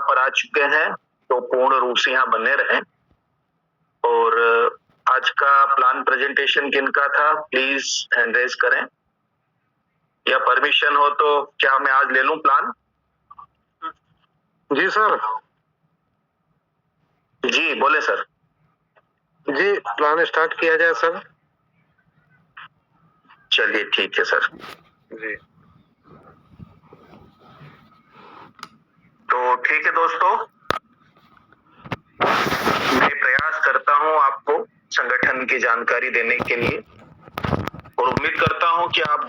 पर आ चुके हैं तो पूर्ण रूप से यहाँ बने रहें। और आज का प्लान प्रेजेंटेशन किनका था, प्लीज हैंड रेज करें, या परमिशन हो तो क्या मैं आज ले लूं प्लान? जी सर। जी बोले सर। जी प्लान स्टार्ट किया जाए सर। चलिए ठीक है सर। जी तो ठीक है दोस्तों, मैं प्रयास करता हूं आपको संगठन की जानकारी देने के लिए, और उम्मीद करता हूं कि आप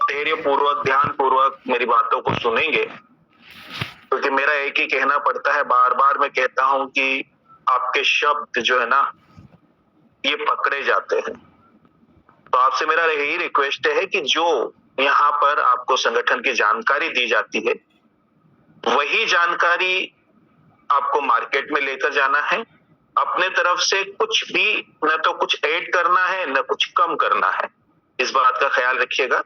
धैर्य पूर्वक, ध्यान पूर्वक मेरी बातों को सुनेंगे, क्योंकि मेरा एक ही कहना पड़ता है, बार बार मैं कहता हूं कि आपके शब्द जो है ना, ये पकड़े जाते हैं। तो आपसे मेरा यही रिक्वेस्ट है कि जो यहाँ पर आपको संगठन की जानकारी दी जाती है, वही जानकारी आपको मार्केट में लेकर जाना है। अपने तरफ से कुछ भी न तो कुछ ऐड करना है, न कुछ कम करना है। इस बात का ख्याल रखिएगा।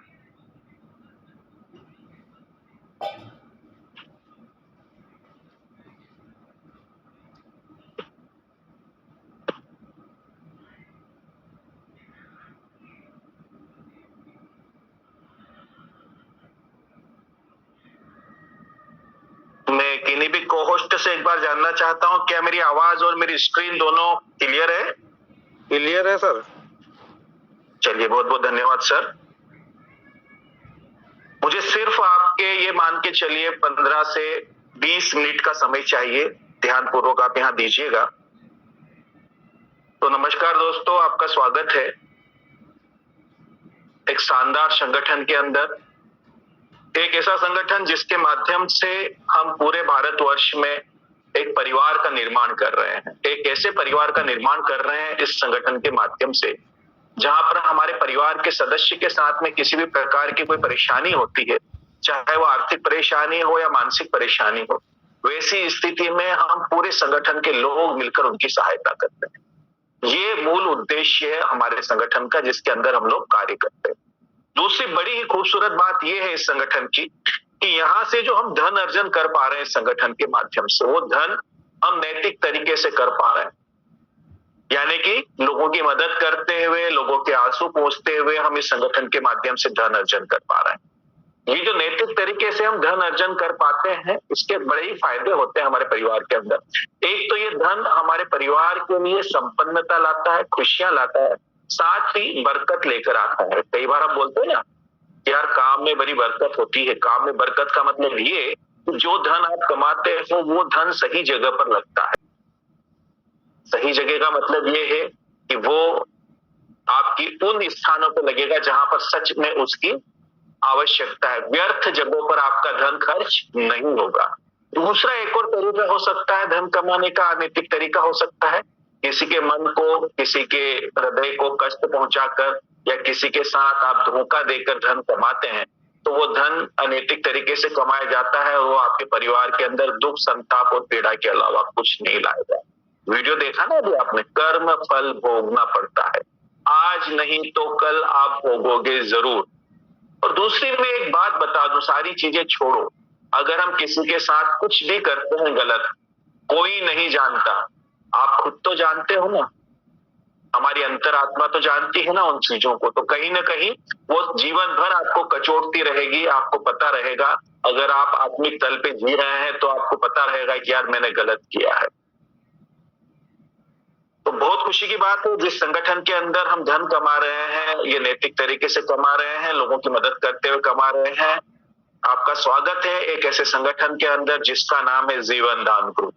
मैं किन्हीं भी को-होस्ट से एक बार जानना चाहता हूं, क्या मेरी आवाज और मेरी स्क्रीन दोनों क्लियर है? क्लियर है सर। चलिए, बहुत बहुत धन्यवाद सर। मुझे सिर्फ आपके ये मान के चलिए 15 से 20 मिनट का समय चाहिए, ध्यान पूर्वक आप यहाँ दीजिएगा। तो नमस्कार दोस्तों, आपका स्वागत है एक शानदार संगठन के अंदर। एक ऐसा संगठन जिसके माध्यम से हम पूरे भारतवर्ष में एक परिवार का निर्माण कर रहे हैं। एक ऐसे परिवार का निर्माण कर रहे हैं इस संगठन के माध्यम से, जहां पर हमारे परिवार के सदस्य के साथ में किसी भी प्रकार की कोई परेशानी होती है, चाहे वो आर्थिक परेशानी हो या मानसिक परेशानी हो, वैसी स्थिति में हम पूरे संगठन के लोग मिलकर उनकी सहायता करते हैं। ये मूल उद्देश्य है हमारे संगठन का, जिसके अंदर हम लोग कार्य करते हैं। दूसरी बड़ी ही खूबसूरत बात यह है इस संगठन की कि यहाँ से जो हम धन अर्जन कर पा रहे हैं संगठन के माध्यम से, वो धन हम नैतिक तरीके से कर पा रहे हैं। यानी कि लोगों की मदद करते हुए, लोगों के आंसू पोंछते हुए हम इस संगठन के माध्यम से धन अर्जन कर पा रहे हैं। ये जो नैतिक तरीके से हम धन अर्जन कर पाते हैं, इसके बड़े ही फायदे होते हैं हमारे परिवार के अंदर। एक तो ये धन हमारे परिवार के लिए संपन्नता लाता है, खुशियां लाता है, साथ ही बरकत लेकर आता है। कई बार हम बोलते हैं ना, यार काम में बड़ी बरकत होती है। काम में बरकत का मतलब ये कि जो धन आप कमाते हो वो धन सही जगह पर लगता है। सही जगह का मतलब ये है कि वो आपकी उन स्थानों पर लगेगा जहां पर सच में उसकी आवश्यकता है। व्यर्थ जगहों पर आपका धन खर्च नहीं होगा। दूसरा एक और तरीका हो सकता है धन कमाने का, अनैतिक तरीका हो सकता है, किसी के मन को, किसी के हृदय को कष्ट पहुंचाकर या किसी के साथ आप धोखा देकर धन कमाते हैं, तो वो धन अनैतिक तरीके से कमाया जाता है और वो आपके परिवार के अंदर दुख, संताप और पीड़ा के अलावा कुछ नहीं लाएगा। वीडियो देखा ना अभी आपने, कर्म फल भोगना पड़ता है, आज नहीं तो कल आप भोगोगे जरूर। और दूसरी मैं एक बात बता दूं, सारी चीजें छोड़ो, अगर हम किसी के साथ कुछ भी करते हैं गलत, कोई नहीं जानता, आप खुद तो जानते हो ना, हमारी अंतरात्मा तो जानती है ना उन चीजों को, तो कहीं ना कहीं वो जीवन भर आपको कचोटती रहेगी। आपको पता रहेगा, अगर आप आत्मिक तल पे जी रहे हैं तो आपको पता रहेगा कि यार मैंने गलत किया है। तो बहुत खुशी की बात है, जिस संगठन के अंदर हम धन कमा रहे हैं, ये नैतिक तरीके से कमा रहे हैं, लोगों की मदद करते हुए कमा रहे हैं। आपका स्वागत है एक ऐसे संगठन के अंदर जिसका नाम है जीवन दान ग्रुप।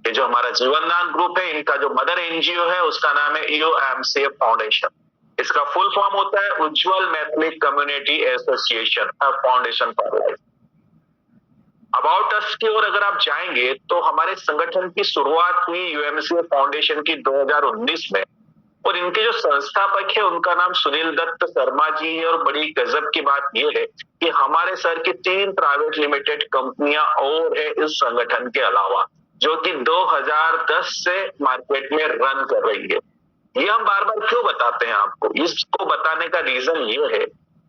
ये जो हमारा जीवन दान ग्रुप है, इनका जो मदर एनजीओ है उसका नाम है ईओएमसी फाउंडेशन। इसका फुल फॉर्म होता है Ujjwal Maithili community association foundation for life. About us की ओर अगर आप जाएंगे तो हमारे संगठन की शुरुआत हुई यूएमसी फाउंडेशन की 2019 में, और इनके जो संस्थापक है उनका नाम सुनील दत्त शर्मा जी है। और बड़ी गजब की बात यह है कि हमारे सर की 3 प्राइवेट लिमिटेड कंपनियां और है इस संगठन के अलावा, जो कि 2010 से मार्केट में रन कर रही है। ये हम बार बार क्यों बताते हैं आपको? इसको बताने का रीजन ये है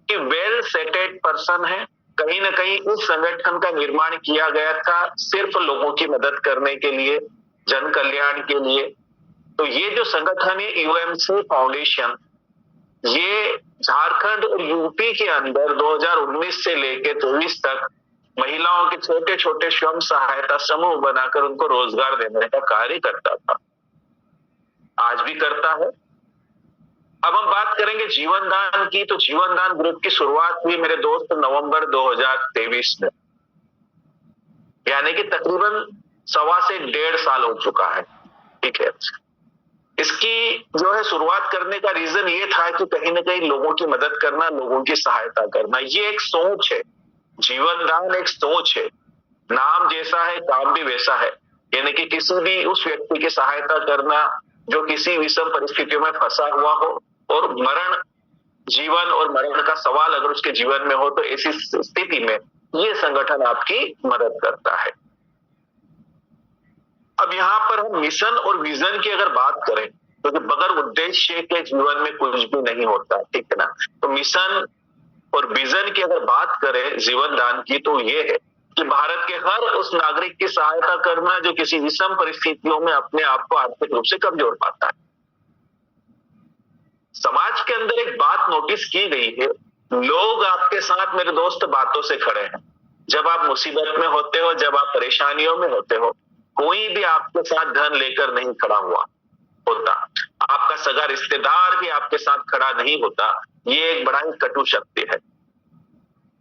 कि वेल सेटेड पर्सन है, कहीं ना कहीं इस संगठन का निर्माण किया गया था सिर्फ लोगों की मदद करने के लिए, जन कल्याण के लिए। तो ये जो संगठन है यूएमसी फाउंडेशन, ये झारखंड और यूपी के अंदर 2019 से लेकर 24 तक महिलाओं के छोटे छोटे स्वयं सहायता समूह बनाकर उनको रोजगार देने का कार्य करता था, आज भी करता है। अब हम बात करेंगे जीवन दान की। तो जीवन दान ग्रुप की शुरुआत हुई मेरे दोस्त नवंबर 2023 में, यानी कि तकरीबन 1.25 से 1.5 साल हो चुका है। ठीक है, इसकी जो है शुरुआत करने का रीजन ये था कि कहीं ना कहीं लोगों की मदद करना, लोगों की सहायता करना, ये एक सोच है। जीवन दान एक सोच है, नाम जैसा है काम भी वैसा है। यानी कि किसी भी उस व्यक्ति की सहायता करना जो किसी विषम परिस्थितियों में फंसा हुआ हो, और मरण, जीवन और मरण का सवाल अगर उसके जीवन में हो, तो ऐसी स्थिति में ये संगठन आपकी मदद करता है। अब यहाँ पर हम मिशन और विजन की अगर बात करें, तो बगैर उद्देश्य के जीवन में कुछ भी नहीं होता, ठीक है ना। तो मिशन और विजन की अगर बात करें जीवन दान की, तो ये है कि भारत के हर उस नागरिक की सहायता करना जो किसी विषम परिस्थितियों में अपने आप को आर्थिक रूप से कमजोर पाता है। समाज के अंदर एक बात नोटिस की गई है, लोग आपके साथ मेरे दोस्त बातों से खड़े हैं। जब आप मुसीबत में होते हो, जब आप परेशानियों में होते हो, कोई भी आपके साथ धन लेकर नहीं खड़ा हुआ होता, आपका सगा रिश्तेदार भी आपके साथ खड़ा नहीं होता। ये एक बड़ा ही कटु सत्य है।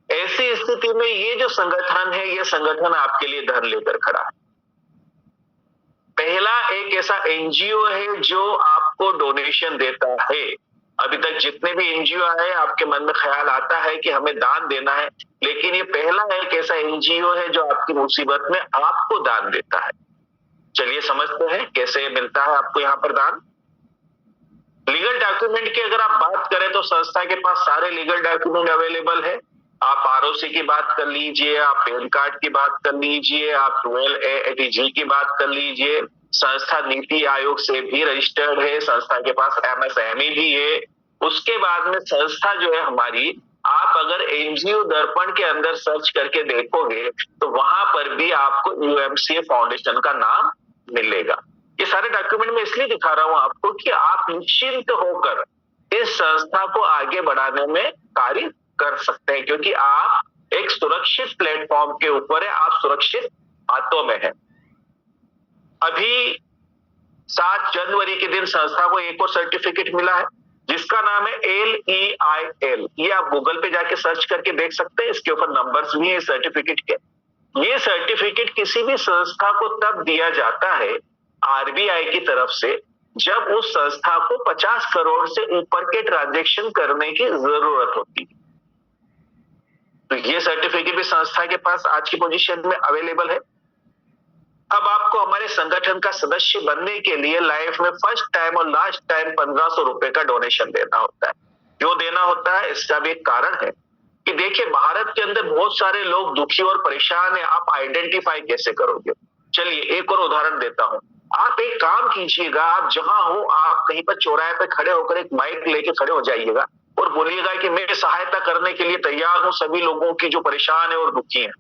ऐसी स्थिति में ये जो संगठन है, ये संगठन आपके लिए धन लेकर खड़ा है। पहला एक ऐसा एनजीओ है जो आपको डोनेशन देता है। अभी तक जितने भी एनजीओ आए, आपके मन में ख्याल आता है कि हमें दान देना है, लेकिन ये पहला एक ऐसा एनजीओ है जो आपकी मुसीबत में आपको दान देता है। चलिए समझते हैं कैसे मिलता है आपको यहाँ पर दान। लीगल डॉक्यूमेंट की अगर आप बात करें, तो संस्था के पास सारे लीगल डॉक्यूमेंट अवेलेबल है। आप आरओसी की बात कर लीजिए, आप पैन कार्ड की बात कर लीजिए, आप 12A की बात कर लीजिए। संस्था नीति आयोग से भी रजिस्टर्ड है, संस्था के पास MSME भी है। उसके बाद में संस्था जो है हमारी, आप अगर एनजीओ दर्पण के अंदर सर्च करके देखोगे, तो वहां पर भी आपको यूएमसीए फाउंडेशन का नाम मिलेगा। ये सारे डॉक्यूमेंट में इसलिए दिखा रहा हूं आपको कि आप निश्चिंत होकर इस संस्था को आगे बढ़ाने में कार्य कर सकते हैं, क्योंकि आप एक सुरक्षित प्लेटफॉर्म के ऊपर है, आप सुरक्षित हाथों में हैं। अभी 7 जनवरी के दिन संस्था को एक और सर्टिफिकेट मिला है, जिसका नाम है LEIL। ये आप गूगल पे जाके सर्च करके देख सकते हैं, इसके ऊपर नंबर्स भी है सर्टिफिकेट के। ये सर्टिफिकेट किसी भी संस्था को तब दिया जाता है आरबीआई की तरफ से, जब उस संस्था को 50 करोड़ से ऊपर के ट्रांजैक्शन करने की जरूरत होती है। तो ये सर्टिफिकेट भी संस्था के पास आज की पोजीशन में अवेलेबल है। अब आपको हमारे संगठन का सदस्य बनने के लिए लाइफ में फर्स्ट टाइम और लास्ट टाइम 1500 रुपए का डोनेशन देना होता है। क्यों देना होता है, इसका भी एक कारण है कि देखिए, भारत के अंदर बहुत सारे लोग दुखी और परेशान है। आप आइडेंटिफाई कैसे करोगे? चलिए एक और उदाहरण देता हूं। आप एक काम कीजिएगा, आप जहां हो, आप कहीं पर चौराहे पे खड़े होकर एक माइक लेके खड़े हो जाइएगा और बोलिएगा कि मैं सहायता करने के लिए तैयार हूं सभी लोगों की जो परेशान है और दुखी है।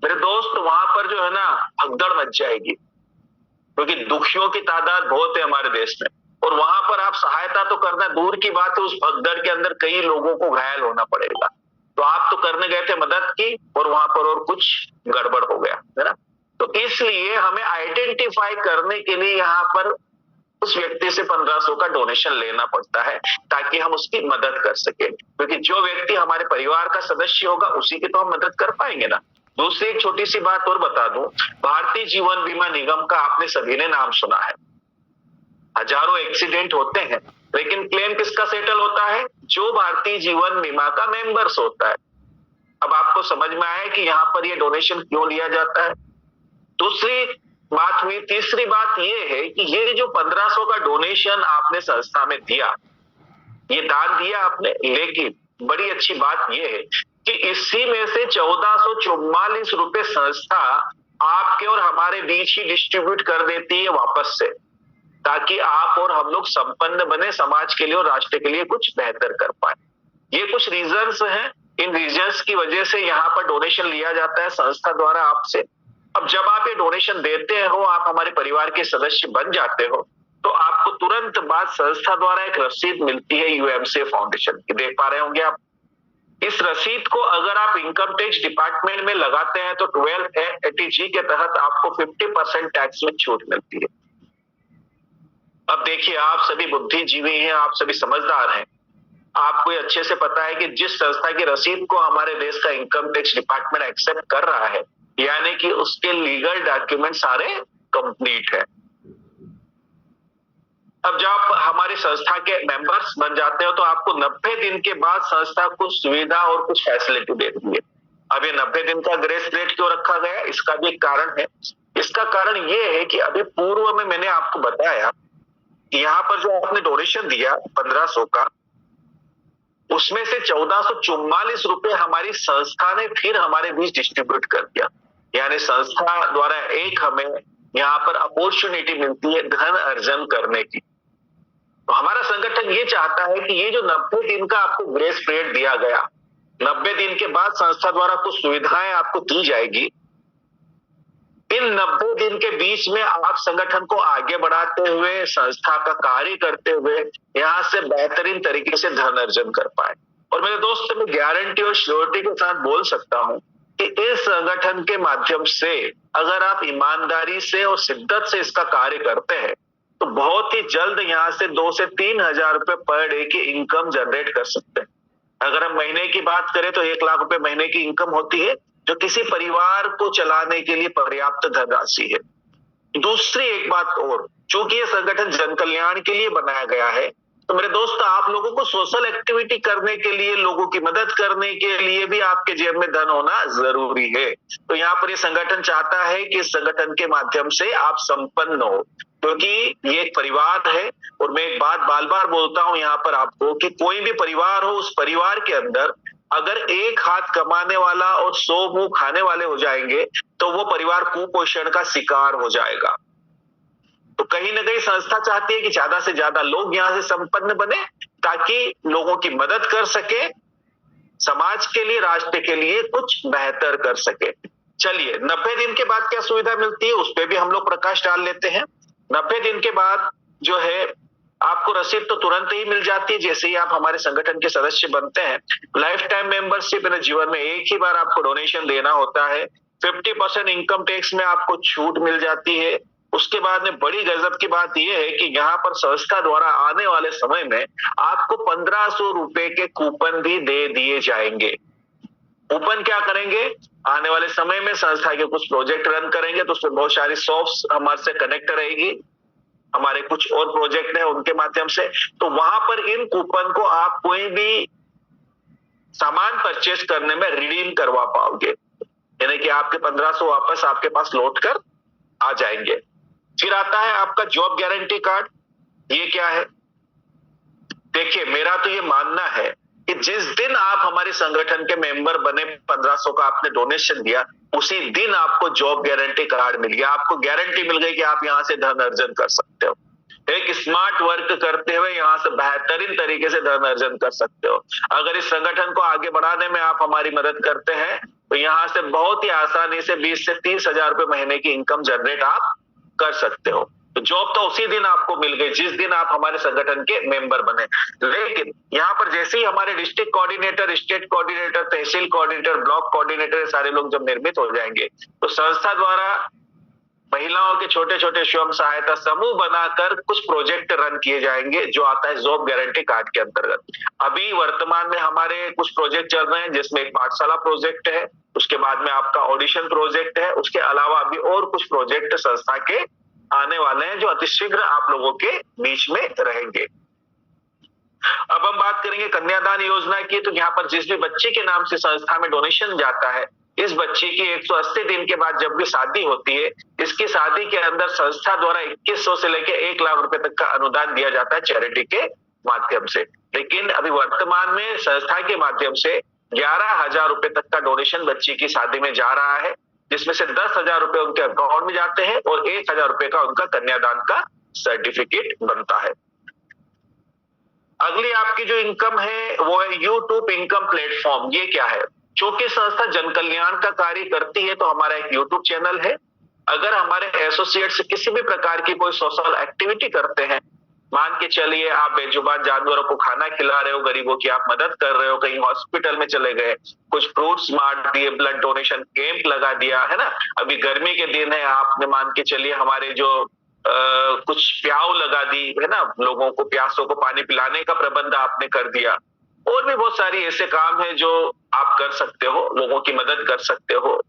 मेरे दोस्त, वहां पर जो है ना भगदड़ मच जाएगी, क्योंकि दुखियों की तादाद बहुत है हमारे देश में, और वहां पर आप सहायता तो करना दूर की बात है, उस भगदड़ के अंदर कई लोगों को घायल होना पड़ेगा। तो आप तो करने गए थे मदद की, और वहां पर और कुछ गड़बड़ हो गया, है ना। तो इसलिए हमें आइडेंटिफाई करने के लिए यहाँ पर उस व्यक्ति से 1500 का डोनेशन लेना पड़ता है, ताकि हम उसकी मदद कर सके, क्योंकि जो व्यक्ति हमारे परिवार का सदस्य होगा उसी की तो हम मदद कर पाएंगे ना। दूसरी एक छोटी सी बात और बता दूं, भारतीय जीवन बीमा निगम का आपने सभी ने नाम सुना है। हजारों एक्सीडेंट होते हैं, लेकिन क्लेम किसका सेटल होता है? जो भारतीय जीवन बीमा का मेंबर्स होता है। अब आपको समझ में आया कि यहाँ पर ये डोनेशन क्यों लिया जाता है। दूसरी बात हुई। तीसरी बात ये है कि ये जो 1500 का डोनेशन आपने संस्था में दिया, ये दान दिया आपने, लेकिन बड़ी अच्छी बात ये है कि इसी में से 1444 रुपए संस्था आपके और हमारे बीच ही डिस्ट्रीब्यूट कर देती है वापस से, ताकि आप और हम लोग संपन्न बने, समाज के लिए और राष्ट्र के लिए कुछ बेहतर कर पाए। ये कुछ रीजंस हैं इन रीजंस की वजह से यहाँ पर डोनेशन लिया जाता है संस्था द्वारा आपसे। अब जब आप ये डोनेशन देते हो, आप हमारे परिवार के सदस्य बन जाते हो, तो आपको तुरंत बाद संस्था द्वारा एक रसीद मिलती है यूएमसीए फाउंडेशन की, देख पा रहे होंगे आप। इस रसीद को अगर आप इनकम टैक्स डिपार्टमेंट में लगाते हैं तो 1280G के तहत आपको 50% टैक्स में छूट मिलती है। अब देखिए, आप सभी बुद्धिजीवी हैं, आप सभी समझदार हैं, आपको ये अच्छे से पता है कि जिस संस्था की रसीद को हमारे देश का इनकम टैक्स डिपार्टमेंट एक्सेप्ट कर रहा है, यानी कि उसके लीगल डॉक्यूमेंट सारे कंप्लीट है। अब जब आप हमारी संस्था के मेंबर्स बन जाते हो तो आपको 90 दिन के बाद संस्था कुछ सुविधा और कुछ फैसिलिटी देती है। अब ये 90 दिन का ग्रेस पीरियड क्यों रखा गया, इसका भी एक कारण है। इसका कारण ये है कि अभी पूर्व में मैंने आपको बताया कि यहाँ पर जो आपने डोनेशन दिया 1500 का, उसमें से 1444 रुपए हमारी संस्था ने फिर हमारे बीच डिस्ट्रीब्यूट कर दिया। यानी संस्था द्वारा एक हमें यहाँ पर अपॉर्चुनिटी मिलती है धन अर्जन करने की। तो हमारा संगठन ये चाहता है कि ये जो 90 दिन का आपको ग्रेस पीरियड दिया गया, 90 दिन के बाद संस्था द्वारा कुछ सुविधाएं आपको दी जाएगी। इन 90 दिन के बीच में आप संगठन को आगे बढ़ाते हुए, संस्था का कार्य करते हुए यहाँ से बेहतरीन तरीके से धन अर्जन कर पाए। और मेरे दोस्त, मैं गारंटी और श्योरिटी के साथ बोल सकता हूँ कि इस संगठन के माध्यम से अगर आप ईमानदारी से और शिद्दत से इसका कार्य करते हैं तो बहुत ही जल्द यहाँ से 2 से 3 हजार रुपए पर डे की इनकम जनरेट कर सकते हैं। अगर हम महीने की बात करें तो 1 लाख रुपए महीने की इनकम होती है, जो किसी परिवार को चलाने के लिए पर्याप्त धनराशि है। दूसरी एक बात और, चूंकि ये संगठन जन कल्याण के लिए बनाया गया है, तो मेरे दोस्त, आप लोगों को सोशल एक्टिविटी करने के लिए, लोगों की मदद करने के लिए भी आपके जेब में धन होना जरूरी है। तो यहाँ पर ये संगठन चाहता है कि इस संगठन के माध्यम से आप संपन्न हो, क्योंकि ये एक परिवार है। और मैं एक बात बार बार बोलता हूं यहाँ पर आपको कि कोई भी परिवार हो, उस परिवार के अंदर अगर एक हाथ कमाने वाला और 100 मुंह खाने वाले हो जाएंगे तो वो परिवार कुपोषण का शिकार हो जाएगा। तो कहीं ना कहीं संस्था चाहती है कि ज्यादा से ज्यादा लोग यहाँ से संपन्न बने, ताकि लोगों की मदद कर सके, समाज के लिए, राष्ट्र के लिए कुछ बेहतर कर सके। चलिए, 90 दिन के बाद क्या सुविधा मिलती है उस पर भी हम लोग प्रकाश डाल लेते हैं। 90 दिन के बाद जो है आपको रसीद तो तुरंत ही मिल जाती है जैसे ही आप हमारे संगठन के सदस्य बनते हैं। लाइफ टाइम मेंबरशिप, जीवन में एक ही बार आपको डोनेशन देना होता है। 50% इनकम टैक्स में आपको छूट मिल जाती है। उसके बाद में बड़ी गजब की बात यह है कि यहाँ पर संस्था द्वारा आने वाले समय में आपको 1500 रुपए के कूपन भी दे दिए जाएंगे। कूपन क्या करेंगे, आने वाले समय में संस्था के कुछ प्रोजेक्ट रन करेंगे तो उसमें बहुत सारी शॉप्स हमारे से कनेक्ट रहेगी, हमारे कुछ और प्रोजेक्ट है उनके माध्यम से। तो वहां पर इन कूपन को आप कोई भी सामान परचेस करने में रिडीम करवा पाओगे, यानी कि आपके 1500 वापस आपके पास लौट कर आ जाएंगे। फिर आता है आपका जॉब गारंटी कार्ड। ये क्या है? देखिए, मेरा तो ये मानना है कि जिस दिन आप हमारे संगठन के मेंबर बने, 1500 का आपने डोनेशन दिया, उसी दिन आपको जॉब गारंटी कार्ड मिल गया। आपको गारंटी मिल गई कि आप यहाँ से धन अर्जन कर सकते हो। एक स्मार्ट वर्क करते हुए यहाँ से बेहतरीन तरीके से धन अर्जन कर सकते हो। अगर इस संगठन को आगे बढ़ाने में आप हमारी मदद करते हैं तो यहाँ से बहुत ही आसानी से 20 से 30 हजार रुपए महीने की इनकम जनरेट आप कर सकते हो। तो जॉब तो उसी दिन आपको मिल गई जिस दिन आप हमारे संगठन के मेंबर बने। लेकिन यहाँ पर जैसे ही हमारे डिस्ट्रिक्ट कोऑर्डिनेटर, स्टेट कोऑर्डिनेटर, तहसील कोऑर्डिनेटर, ब्लॉक कोऑर्डिनेटर, सारे लोग जब निर्मित हो जाएंगे तो संस्था द्वारा महिलाओं के छोटे छोटे स्वयं सहायता समूह बनाकर कुछ प्रोजेक्ट रन किए जाएंगे, जो आता है जॉब गारंटी कार्ड के अंतर्गत। अभी वर्तमान में हमारे कुछ प्रोजेक्ट चल रहे हैं, जिसमें एक पाठशाला प्रोजेक्ट है, उसके बाद में आपका ऑडिशन प्रोजेक्ट है, उसके अलावा अभी और कुछ प्रोजेक्ट संस्था के आने वाले हैं जो अतिशीघ्र आप लोगों के बीच में रहेंगे। अब हम बात करेंगे कन्यादान योजना की। तो यहाँ पर जिस भी बच्चे के नाम से संस्था में डोनेशन जाता है, इस बच्चे की 180 दिन के बाद जब भी शादी होती है, इसकी शादी के अंदर संस्था द्वारा 2100 से लेकर 1 लाख रुपए तक का अनुदान दिया जाता है चैरिटी के माध्यम से। लेकिन अभी वर्तमान में संस्था के माध्यम से 11,000 रुपए तक का डोनेशन बच्ची की शादी में जा रहा है, जिसमें से 10,000 रुपए उनके अकाउंट में जाते हैं और 1,000 रुपए का उनका कन्यादान का सर्टिफिकेट बनता है। अगली आपकी जो इनकम है वो है यूट्यूब इनकम प्लेटफॉर्म। ये क्या है? चूंकि संस्था जन कल्याण का कार्य करती है तो हमारा एक यूट्यूब चैनल है। अगर हमारे एसोसिएट्स किसी भी प्रकार की कोई सोशल एक्टिविटी करते हैं, मान के चलिए आप बेजुबान जानवरों को खाना खिला रहे हो, गरीबों की आप मदद कर रहे हो, कहीं हॉस्पिटल में चले गए, कुछ फ्रूट्स बांट दिए, ब्लड डोनेशन कैंप लगा दिया, है ना। अभी गर्मी के दिन है, आपने मान के चलिए हमारे जो कुछ प्याऊ लगा दी, है ना, लोगों को प्यासों को पानी पिलाने का प्रबंध आपने कर दिया। और भी बहुत सारी ऐसे काम है जो आप कर सकते हो, लोगों की मदद कर सकते हो,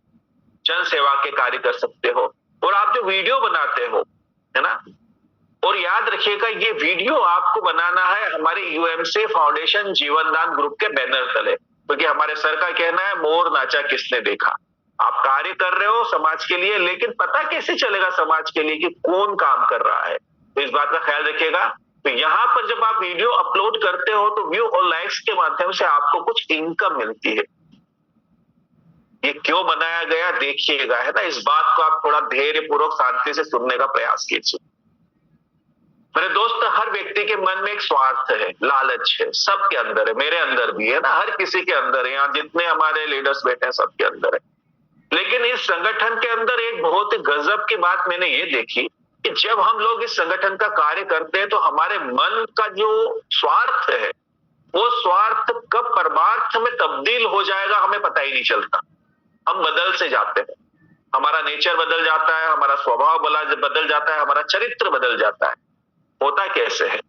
जन सेवा के कार्य कर सकते हो। और आप जो वीडियो बनाते हो, है ना, और याद रखिएगा ये वीडियो आपको बनाना है हमारे यूएमसी फाउंडेशन जीवनदान ग्रुप के बैनर तले, क्योंकि हमारे सर का कहना है मोर नाचा किसने देखा। आप कार्य कर रहे हो समाज के लिए, लेकिन पता कैसे चलेगा समाज के लिए कि कौन काम कर रहा है? तो इस बात का ख्याल रखिएगा। तो यहाँ पर जब आप वीडियो अपलोड करते हो तो व्यू और लाइक्स के माध्यम से आपको कुछ इनकम मिलती है। ये क्यों बनाया गया देखिएगा, है ना। इस बात को आप थोड़ा धैर्य पूर्वक शांति से सुनने का प्रयास कीजिए। मेरे दोस्त, हर व्यक्ति के मन में एक स्वार्थ है, लालच है, सबके अंदर है, मेरे अंदर भी है ना, हर किसी के अंदर है, यहाँ जितने हमारे लीडर्स बैठे हैं सबके अंदर है। लेकिन इस संगठन के अंदर एक बहुत ही गजब की बात मैंने ये देखी कि जब हम लोग इस संगठन का कार्य करते हैं तो हमारे मन का जो स्वार्थ है वो स्वार्थ कब परमार्थ में तब्दील हो जाएगा हमें पता ही नहीं चलता। हम बदल से जाते हैं, हमारा नेचर बदल जाता है, हमारा स्वभाव बदल जाता है, हमारा चरित्र बदल जाता है। होता कैसे है?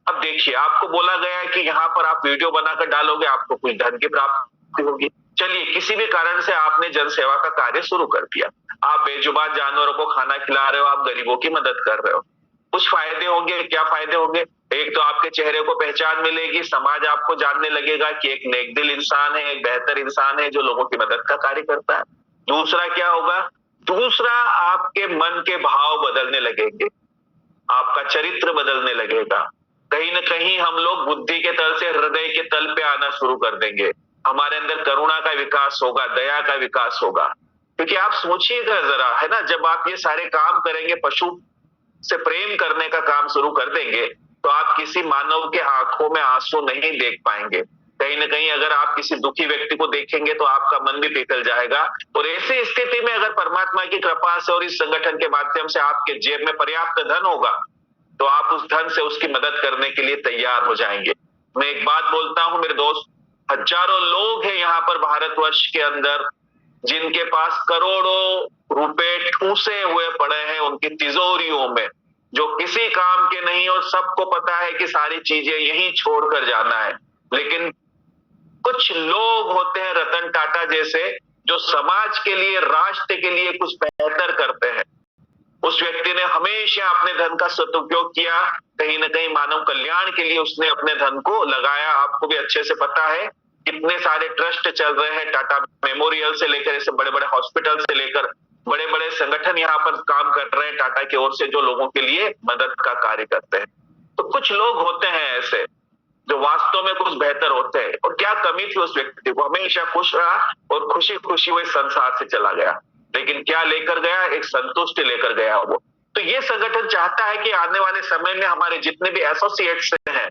अब देखिए, आपको बोला गया है कि यहाँ पर आप वीडियो बनाकर डालोगे आपको कुछ धन की प्राप्ति होगी। चलिए, किसी भी कारण से आपने जन सेवा का कार्य शुरू कर दिया, आप बेजुबान जानवरों को खाना खिला रहे हो, आप गरीबों की मदद कर रहे हो। कुछ फायदे होंगे। क्या फायदे होंगे? एक तो आपके चेहरे को पहचान मिलेगी, समाज आपको जानने लगेगा कि एक नेकदिल इंसान है, एक बेहतर इंसान है जो लोगों की मदद का कार्य करता है। दूसरा क्या होगा? दूसरा, आपके मन के भाव बदलने लगेंगे, आपका चरित्र बदलने लगेगा। कहीं ना कहीं हम लोग बुद्धि के तल से हृदय के तल पे आना शुरू कर देंगे। हमारे अंदर करुणा का विकास होगा, दया का विकास होगा। क्योंकि आप सोचिएगा जरा, है ना, जब आप ये सारे काम करेंगे, पशु से प्रेम करने का काम शुरू कर देंगे, तो आप किसी मानव के आंखों में आंसू नहीं देख पाएंगे। कहीं ना कहीं अगर आप किसी दुखी व्यक्ति को देखेंगे तो आपका मन भी पिघल जाएगा। और ऐसी स्थिति में अगर परमात्मा की कृपा से और इस संगठन के माध्यम से आपके जेब में पर्याप्त धन होगा तो आप उस धन से उसकी मदद करने के लिए तैयार हो जाएंगे। मैं एक बात बोलता हूं मेरे दोस्त, हजारों लोग हैं यहाँ पर भारतवर्ष के अंदर जिनके पास करोड़ों रुपए ठूसे हुए पड़े हैं उनकी तिजोरियों में, जो किसी काम के नहीं, और सबको पता है कि सारी चीजें यहीं छोड़कर जाना है। लेकिन कुछ लोग होते हैं रतन टाटा जैसे, जो समाज के लिए, राष्ट्र के लिए कुछ बेहतर करते हैं। उस व्यक्ति ने हमेशा अपने धन का सदुपयोग किया, कहीं ना कहीं मानव कल्याण के लिए उसने अपने धन को लगाया। आपको भी अच्छे से पता है कितने सारे ट्रस्ट चल रहे हैं, टाटा मेमोरियल से लेकर ऐसे बड़े बड़े हॉस्पिटल से लेकर बड़े बड़े संगठन यहाँ पर काम कर रहे हैं टाटा की ओर से, जो लोगों के लिए मदद का कार्य करते हैं। तो कुछ लोग होते हैं ऐसे जो वास्तव में कुछ बेहतर होते हैं। और क्या कमी थी उस व्यक्ति को? हमेशा खुश रहा और खुशी खुशी वो इस संसार से चला गया। लेकिन क्या लेकर गया? एक संतुष्टि लेकर गया वो। तो ये संगठन चाहता है कि आने वाले समय में हमारे जितने भी एसोसिएट्स हैं,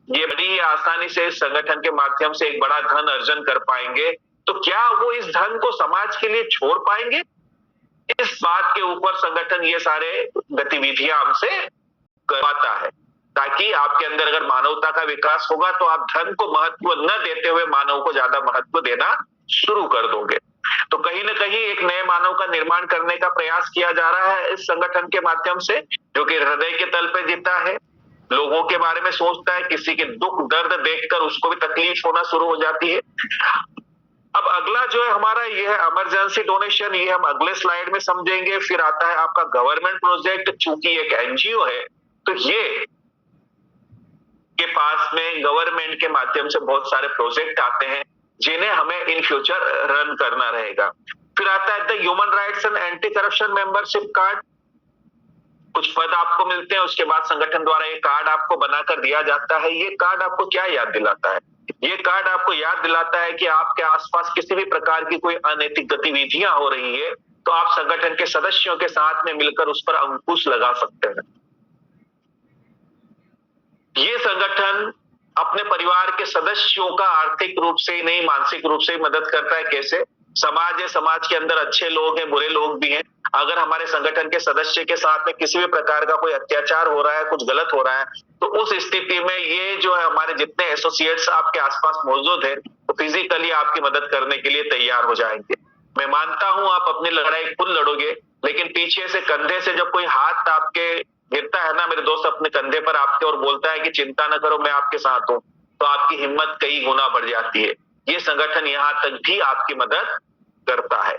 ये बड़ी ही आसानी से इस संगठन के माध्यम से एक बड़ा धन अर्जन कर पाएंगे। तो क्या वो इस धन को समाज के लिए छोड़ पाएंगे? इस बात के ऊपर संगठन ये सारे गतिविधियां हमसे करवाता है, ताकि आपके अंदर अगर मानवता का विकास होगा तो आप धन को महत्व न देते हुए मानव को ज्यादा महत्व देना शुरू कर दोगे। तो कहीं ना कहीं एक नए मानव का निर्माण करने का प्रयास किया जा रहा है इस संगठन के माध्यम से, जो कि हृदय के तल पे जीता है, लोगों के बारे में सोचता है, किसी के दुख दर्द देखकर उसको भी तकलीफ होना शुरू हो जाती है। अब अगला जो है हमारा, ये है इमरजेंसी डोनेशन, ये हम अगले स्लाइड में समझेंगे। फिर आता है आपका गवर्नमेंट प्रोजेक्ट, चूंकि एक एनजीओ है तो ये के पास में गवर्नमेंट के माध्यम से बहुत सारे प्रोजेक्ट आते हैं जिन्हें हमें इन फ्यूचर रन करना रहेगा। फिर आता है the human rights and anti corruption membership card, कुछ पद आपको मिलते हैं, उसके बाद संगठन द्वारा ये कार्ड आपको बनाकर दिया जाता है। ये कार्ड आपको क्या याद दिलाता है? ये कार्ड आपको याद दिलाता है कि आपके आसपास किसी भी प्रकार की कोई अनैतिक गतिविधियां हो रही है तो आप संगठन के सदस्यों के साथ में मिलकर उस पर अंकुश लगा सकते हैं। ये संगठन अपने परिवार के सदस्यों का आर्थिक रूप से ही नहीं, मानसिक रूप से ही मदद करता है। कैसे? समाज है, समाज के अंदर अच्छे लोग हैं, बुरे लोग भी हैं। अगर हमारे संगठन के सदस्य के साथ में किसी भी प्रकार का कोई अत्याचार हो रहा है, कुछ गलत हो रहा है, तो उस स्थिति में ये जो है हमारे जितने एसोसिएट्स आपके आसपास मौजूद हैं, वो फिजिकली आपकी मदद करने के लिए तैयार हो जाएंगे। मैं मानता हूं आप अपनी लड़ाई खुद लड़ोगे, लेकिन पीछे से कंधे से जब कोई हाथ आपके गिरता है ना मेरे दोस्त, अपने कंधे पर आपके, और बोलता है कि चिंता न करो मैं आपके साथ हूं, तो आपकी हिम्मत कई गुना बढ़ जाती है। ये संगठन यहां तक भी आपकी मदद करता है।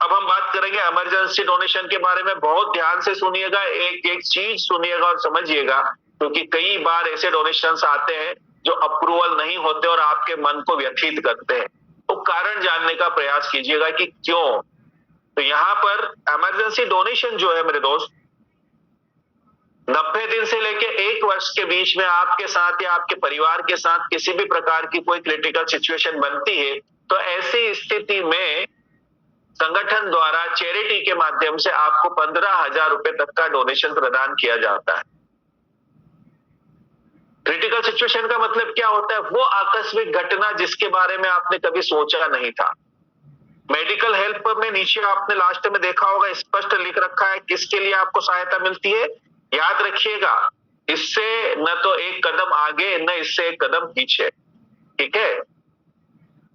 अब हम बात करेंगे इमरजेंसी डोनेशन के बारे में। बहुत ध्यान से सुनिएगा, एक एक चीज सुनिएगा और समझिएगा, क्योंकि कई बार ऐसे डोनेशंस आते हैं जो अप्रूवल नहीं होते और आपके मन को व्यथित करते हैं। तो कारण जानने का प्रयास कीजिएगा कि क्यों। तो यहाँ पर इमरजेंसी डोनेशन जो है मेरे दोस्त, 90 दिन से लेके 1 वर्ष के बीच में आपके साथ या आपके परिवार के साथ किसी भी प्रकार की कोई क्रिटिकल सिचुएशन बनती है, तो ऐसी स्थिति में संगठन द्वारा चैरिटी के माध्यम से आपको 15,000 रुपए तक का डोनेशन प्रदान किया जाता है। क्रिटिकल सिचुएशन का मतलब क्या होता है? वो आकस्मिक घटना जिसके बारे में आपने कभी सोचा नहीं था। मेडिकल हेल्प में नीचे आपने लास्ट में देखा होगा, स्पष्ट लिख रखा है किसके लिए आपको सहायता मिलती है। याद रखिएगा, इससे न तो एक कदम आगे न इससे एक कदम पीछे, ठीक है।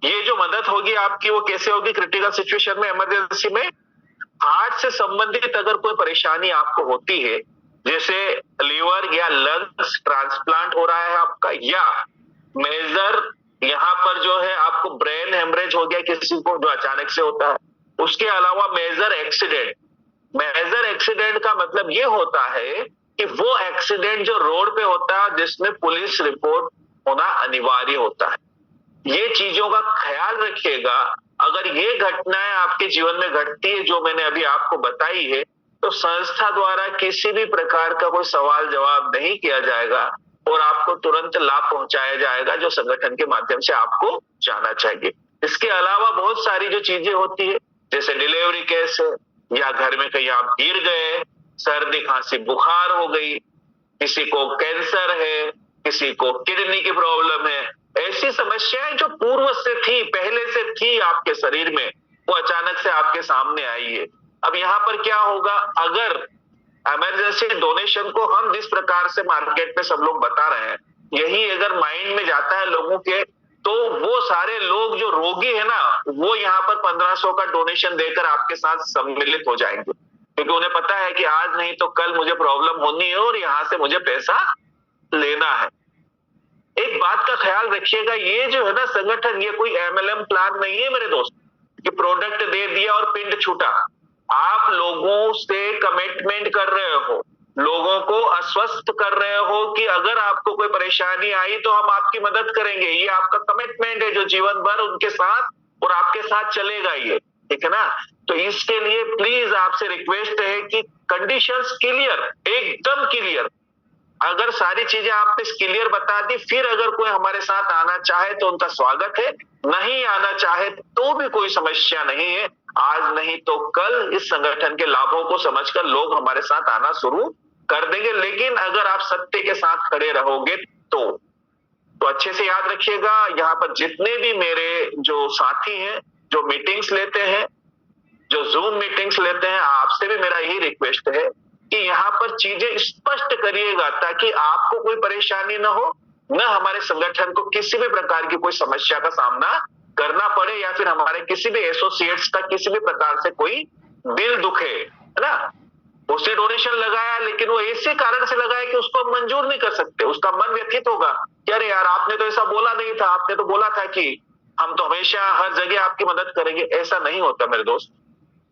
ये जो मदद होगी आपकी वो कैसे होगी? क्रिटिकल सिचुएशन में, इमरजेंसी में हार्ट से संबंधित अगर कोई परेशानी आपको होती है, जैसे लीवर या लंग्स ट्रांसप्लांट हो रहा है आपका, या मेजर यहाँ पर जो है आपको ब्रेन हेमरेज हो गया किसी को, जो अचानक से होता है। उसके अलावा मेजर एक्सीडेंट, मेजर एक्सीडेंट का मतलब ये होता है कि वो एक्सीडेंट जो रोड पे होता है जिसमें पुलिस रिपोर्ट होना अनिवार्य होता है। ये चीजों का ख्याल रखिएगा। अगर ये घटनाएं आपके जीवन में घटती है जो मैंने अभी आपको बताई है, तो संस्था द्वारा किसी भी प्रकार का कोई सवाल जवाब नहीं किया जाएगा और आपको तुरंत लाभ पहुंचाया जाएगा जो संगठन के माध्यम से आपको जाना चाहिए। इसके अलावा बहुत सारी जो चीजें होती है, जैसे डिलीवरी केस है, या घर में कहीं आप गिर गए, सर्दी खांसी बुखार हो गई, किसी को कैंसर है, किसी को किडनी की प्रॉब्लम है, ऐसी समस्याएं जो पूर्व से थी, पहले से थी आपके शरीर में, वो अचानक से आपके सामने आई है। अब यहाँ पर क्या होगा? अगर इमरजेंसी डोनेशन को हम जिस प्रकार से मार्केट में सब लोग बता रहे हैं, यही अगर माइंड में जाता है लोगों के, तो वो सारे लोग जो रोगी है ना, वो यहाँ पर 1500 का डोनेशन देकर आपके साथ सम्मिलित हो जाएंगे, क्योंकि उन्हें पता है कि आज नहीं तो कल मुझे प्रॉब्लम होनी है और यहाँ से मुझे पैसा लेना है। एक बात का ख्याल रखिएगा, ये जो है ना संगठन, ये कोई MLM प्लान नहीं है मेरे दोस्त, कि प्रोडक्ट दे दिया और पिंड छूटा। आप लोगों से कमिटमेंट कर रहे हो, लोगों को आश्वस्त कर रहे हो कि अगर आपको कोई परेशानी आई तो हम आपकी मदद करेंगे। ये आपका कमिटमेंट है जो जीवन भर उनके साथ और आपके साथ चलेगा, ये ठीक है ना। तो इसके लिए प्लीज आपसे रिक्वेस्ट है कि कंडीशंस क्लियर, एकदम क्लियर। अगर सारी चीजें आपने क्लियर बता दी, फिर अगर कोई हमारे साथ आना चाहे तो उनका स्वागत है, नहीं आना चाहे तो भी कोई समस्या नहीं है। आज नहीं तो कल इस संगठन के लाभों को समझकर लोग हमारे साथ आना शुरू कर देंगे, लेकिन अगर आप सत्य के साथ खड़े रहोगे तो अच्छे से याद रखिएगा, यहाँ पर जितने भी मेरे जो साथी हैं जो मीटिंग्स लेते हैं, जो जूम मीटिंग्स लेते हैं, आपसे भी मेरा यही रिक्वेस्ट है कि यहाँ पर चीजें स्पष्ट करिएगा, ताकि आपको कोई परेशानी ना हो, न हमारे संगठन को किसी भी प्रकार की कोई समस्या का सामना करना पड़े, या फिर हमारे किसी भी एसोसिएट्स का किसी भी प्रकार से कोई दिल दुखे, है ना। उसने डोनेशन लगाया, लेकिन वो ऐसे कारण से लगाया कि उसको हम मंजूर नहीं कर सकते। उसका मन व्यथित होगा कि अरे यार, आपने तो ऐसा बोला नहीं था, आपने तो बोला था कि हम तो हमेशा हर जगह आपकी मदद करेंगे। ऐसा नहीं होता मेरे दोस्त,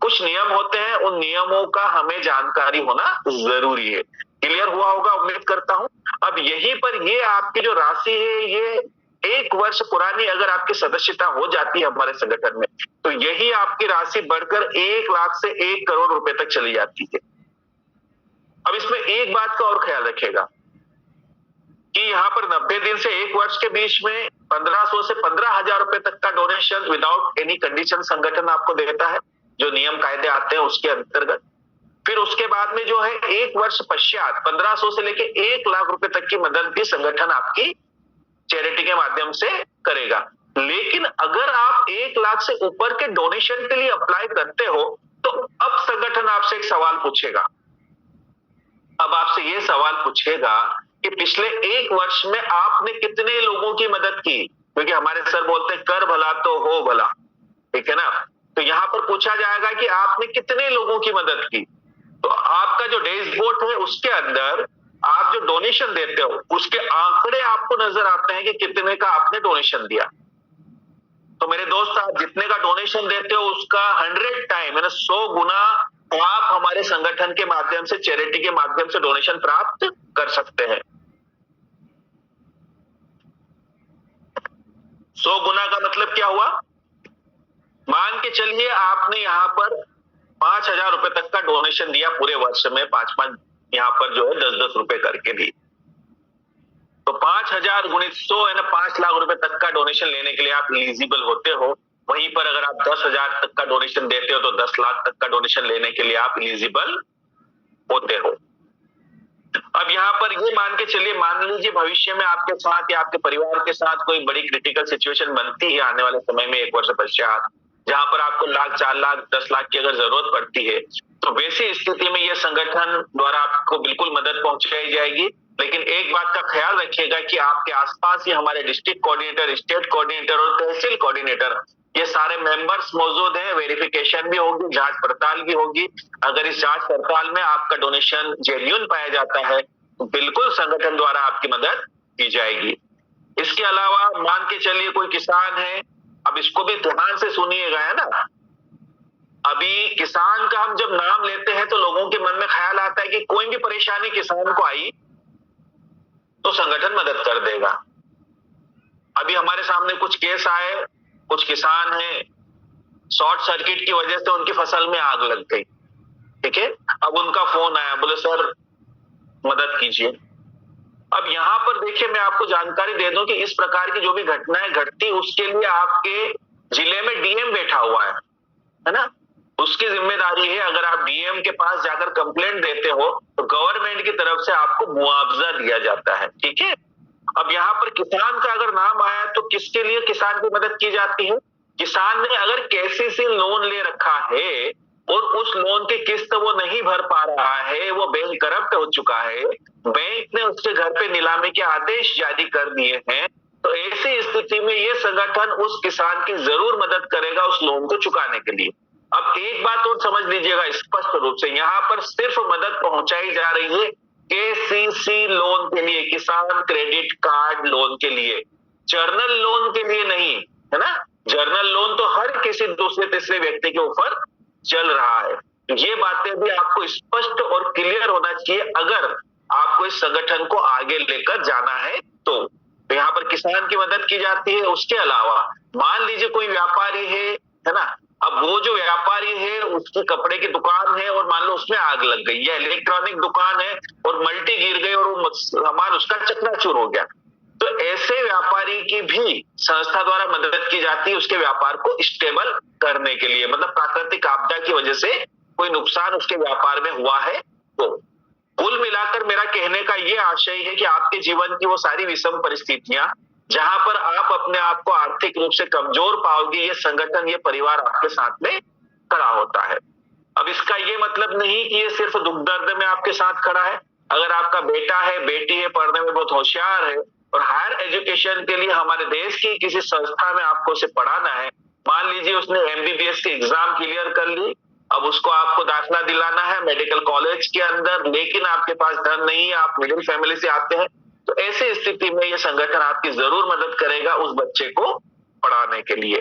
कुछ नियम होते हैं, उन नियमों का हमें जानकारी होना जरूरी है। क्लियर हुआ होगा उम्मीद करता हूं। अब यहीं पर ये आपकी जो राशि है, ये 1 वर्ष पुरानी अगर आपकी सदस्यता हो जाती है हमारे संगठन में, तो यही आपकी राशि बढ़कर 1 लाख से 1 करोड़ रुपए तक चली जाती है। अब इसमें एक बात का और ख्याल रखेगा कि यहाँ पर 90 दिन से 1 वर्ष के बीच में 1500 से 15,000 रुपए तक का डोनेशन विदाउट एनी कंडीशन संगठन आपको देता है, जो नियम कायदे आते हैं उसके अंतर्गत। फिर उसके बाद में जो है 1 वर्ष पश्चात 1500 से लेके 1 लाख रुपए तक की मदद भी संगठन आपकी चैरिटी के माध्यम से करेगा। लेकिन अगर आप 1 लाख से ऊपर के डोनेशन के लिए अप्लाई करते हो तो अब संगठन आपसे एक सवाल पूछेगा। अब आपसे ये सवाल पूछेगा कि पिछले 1 वर्ष में आपने कितने लोगों की मदद की, क्योंकि हमारे सर बोलते हैं कर भला तो हो भला, ठीक है ना। तो यहां पर पूछा जाएगा कि आपने कितने लोगों की मदद की। तो आपका जो डैशबोर्ड है उसके अंदर आप जो डोनेशन देते हो उसके आंकड़े आपको नजर आते हैं कि कितने का आपने डोनेशन दिया। तो मेरे दोस्त, आप जितने का डोनेशन देते हो उसका 100 टाइम यानी 100 गुना आप हमारे संगठन के माध्यम से, चैरिटी के माध्यम से डोनेशन प्राप्त कर सकते हैं। 100 गुना का मतलब क्या हुआ? मान के चलिए आपने यहाँ पर 5,000 रुपए तक का डोनेशन दिया पूरे वर्ष में, 5-5 यहाँ पर जो है 10-10 रुपए करके दी। तो 5,000 गुणित 100 है ना, 5 लाख रुपए तक का डोनेशन लेने के लिए आप एलिजिबल होते हो। वहीं पर अगर आप 10,000 तक का डोनेशन देते हो तो 10 लाख तक का डोनेशन लेने के लिए आप एलिजिबल होते हो। अब यहाँ पर ये मान के चलिए, मान लीजिए भविष्य में आपके साथ या आपके परिवार के साथ कोई बड़ी क्रिटिकल सिचुएशन बनती है आने वाले समय में 1 वर्ष पश्चात, जहां पर आपको लाख, 4 लाख, 10 लाख की अगर जरूरत पड़ती है, तो वैसी स्थिति में यह संगठन द्वारा आपको बिल्कुल मदद पहुंचाई जाएगी। लेकिन एक बात का ख्याल रखिएगा कि आपके आसपास ही हमारे डिस्ट्रिक्ट कोऑर्डिनेटर, स्टेट कोऑर्डिनेटर और तहसील कोऑर्डिनेटर ये सारे मेंबर्स मौजूद हैं। वेरिफिकेशन भी होगी, जांच पड़ताल भी होगी। अगर इस जांच पड़ताल में आपका डोनेशन जेन्युइन पाया जाता है तो बिल्कुल संगठन द्वारा आपकी मदद की जाएगी। इसके अलावा मान के चलिए कोई किसान है, अब इसको भी ध्यान से सुनिएगा, है ना। अभी किसान का हम जब नाम लेते हैं तो लोगों के मन में ख्याल आता है कि कोई भी परेशानी किसान को आई तो संगठन मदद कर देगा। अभी हमारे सामने कुछ केस आए, कुछ किसान हैं, शॉर्ट सर्किट की वजह से उनकी फसल में आग लग गई, ठीक है। अब उनका फोन आया, बोले सर मदद कीजिए। अब यहाँ पर देखिए, मैं आपको जानकारी दे दूं कि इस प्रकार की जो भी घटनाएं घटती उसके लिए आपके जिले में डीएम बैठा हुआ है ना। उसकी जिम्मेदारी है, अगर आप डीएम के पास जाकर कंप्लेंट देते हो तो गवर्नमेंट की तरफ से आपको मुआवजा दिया जाता है, ठीक है। अब यहाँ पर किसान का अगर नाम आया तो किसके लिए किसान की मदद की जाती है? किसान ने अगर केसीसी लोन ले रखा है और उस लोन की किस्त वो नहीं भर पा रहा है, वो बैंक करप्ट हो चुका है, बैंक ने उसके घर पे नीलामी के आदेश जारी कर दिए हैं, तो ऐसी स्थिति में ये संगठन उस किसान की जरूर मदद करेगा उस लोन को चुकाने के लिए। अब एक बात और समझ लीजिएगा स्पष्ट रूप से, यहाँ पर सिर्फ मदद पहुंचाई जा रही है केसीसी लोन के लिए, किसान क्रेडिट कार्ड लोन के लिए, जर्नल लोन के लिए नहीं, है ना। जर्नल लोन तो हर किसी दूसरे तीसरे व्यक्ति के ऊपर चल रहा है। ये बातें भी आपको स्पष्ट और क्लियर होना चाहिए अगर आपको इस संगठन को आगे लेकर जाना है तो। यहाँ पर किसान की मदद की जाती है। उसके अलावा मान लीजिए कोई व्यापारी है ना, अब वो जो व्यापारी है उसकी कपड़े की दुकान है और मान लो उसमें आग लग गई, या इलेक्ट्रॉनिक दुकान है और मल्टी गिर गई और वो सामान उसका चकनाचूर हो गया, तो ऐसे व्यापारी की भी संस्था द्वारा मदद की जाती है उसके व्यापार को स्टेबल करने के लिए। मतलब प्राकृतिक आपदा की वजह से कोई नुकसान उसके व्यापार में हुआ है तो। कुल मिलाकर मेरा कहने का ये आशय है कि आपके जीवन की वो सारी विषम परिस्थितियां जहां पर आप अपने आप को आर्थिक रूप से कमजोर पाओगे, ये संगठन, ये परिवार आपके साथ में खड़ा होता है। अब इसका ये मतलब नहीं कि ये सिर्फ दुख दर्द में आपके साथ खड़ा है। अगर आपका बेटा है, बेटी है, पढ़ने में बहुत होशियार है और हायर एजुकेशन के लिए हमारे देश की किसी संस्था में आपको उसे पढ़ाना है, मान लीजिए उसने एमबीबीएस की एग्जाम क्लियर कर ली, अब उसको आपको दाखिला दिलाना है मेडिकल कॉलेज के अंदर, लेकिन आपके पास धन नहीं है, आप मिडिल फैमिली से आते हैं, तो ऐसी स्थिति में यह संगठन आपकी जरूर मदद करेगा उस बच्चे को पढ़ाने के लिए।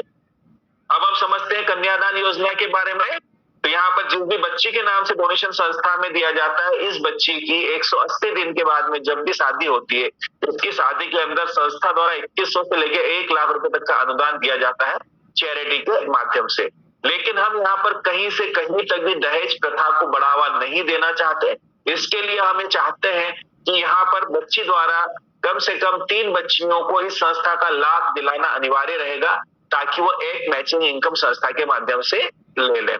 अब हम समझते हैं कन्यादान योजना के बारे में। तो यहाँ पर जिस भी बच्ची के नाम से डोनेशन संस्था में दिया जाता है, इस बच्ची की 180 दिन के बाद में जब भी शादी होती है, उसकी शादी के अंदर संस्था द्वारा 2100 से लेकर 1 लाख रुपए तक का अनुदान दिया जाता है चैरिटी के माध्यम से। लेकिन हम यहाँ पर कहीं से कहीं तक भी दहेज प्रथा को बढ़ावा नहीं देना चाहते। इसके लिए हमें चाहते हैं कि यहाँ पर बच्ची द्वारा कम से कम 3 बच्चियों को इस संस्था का लाभ दिलाना अनिवार्य रहेगा ताकि वो एक मैचिंग इनकम संस्था के माध्यम से ले लें।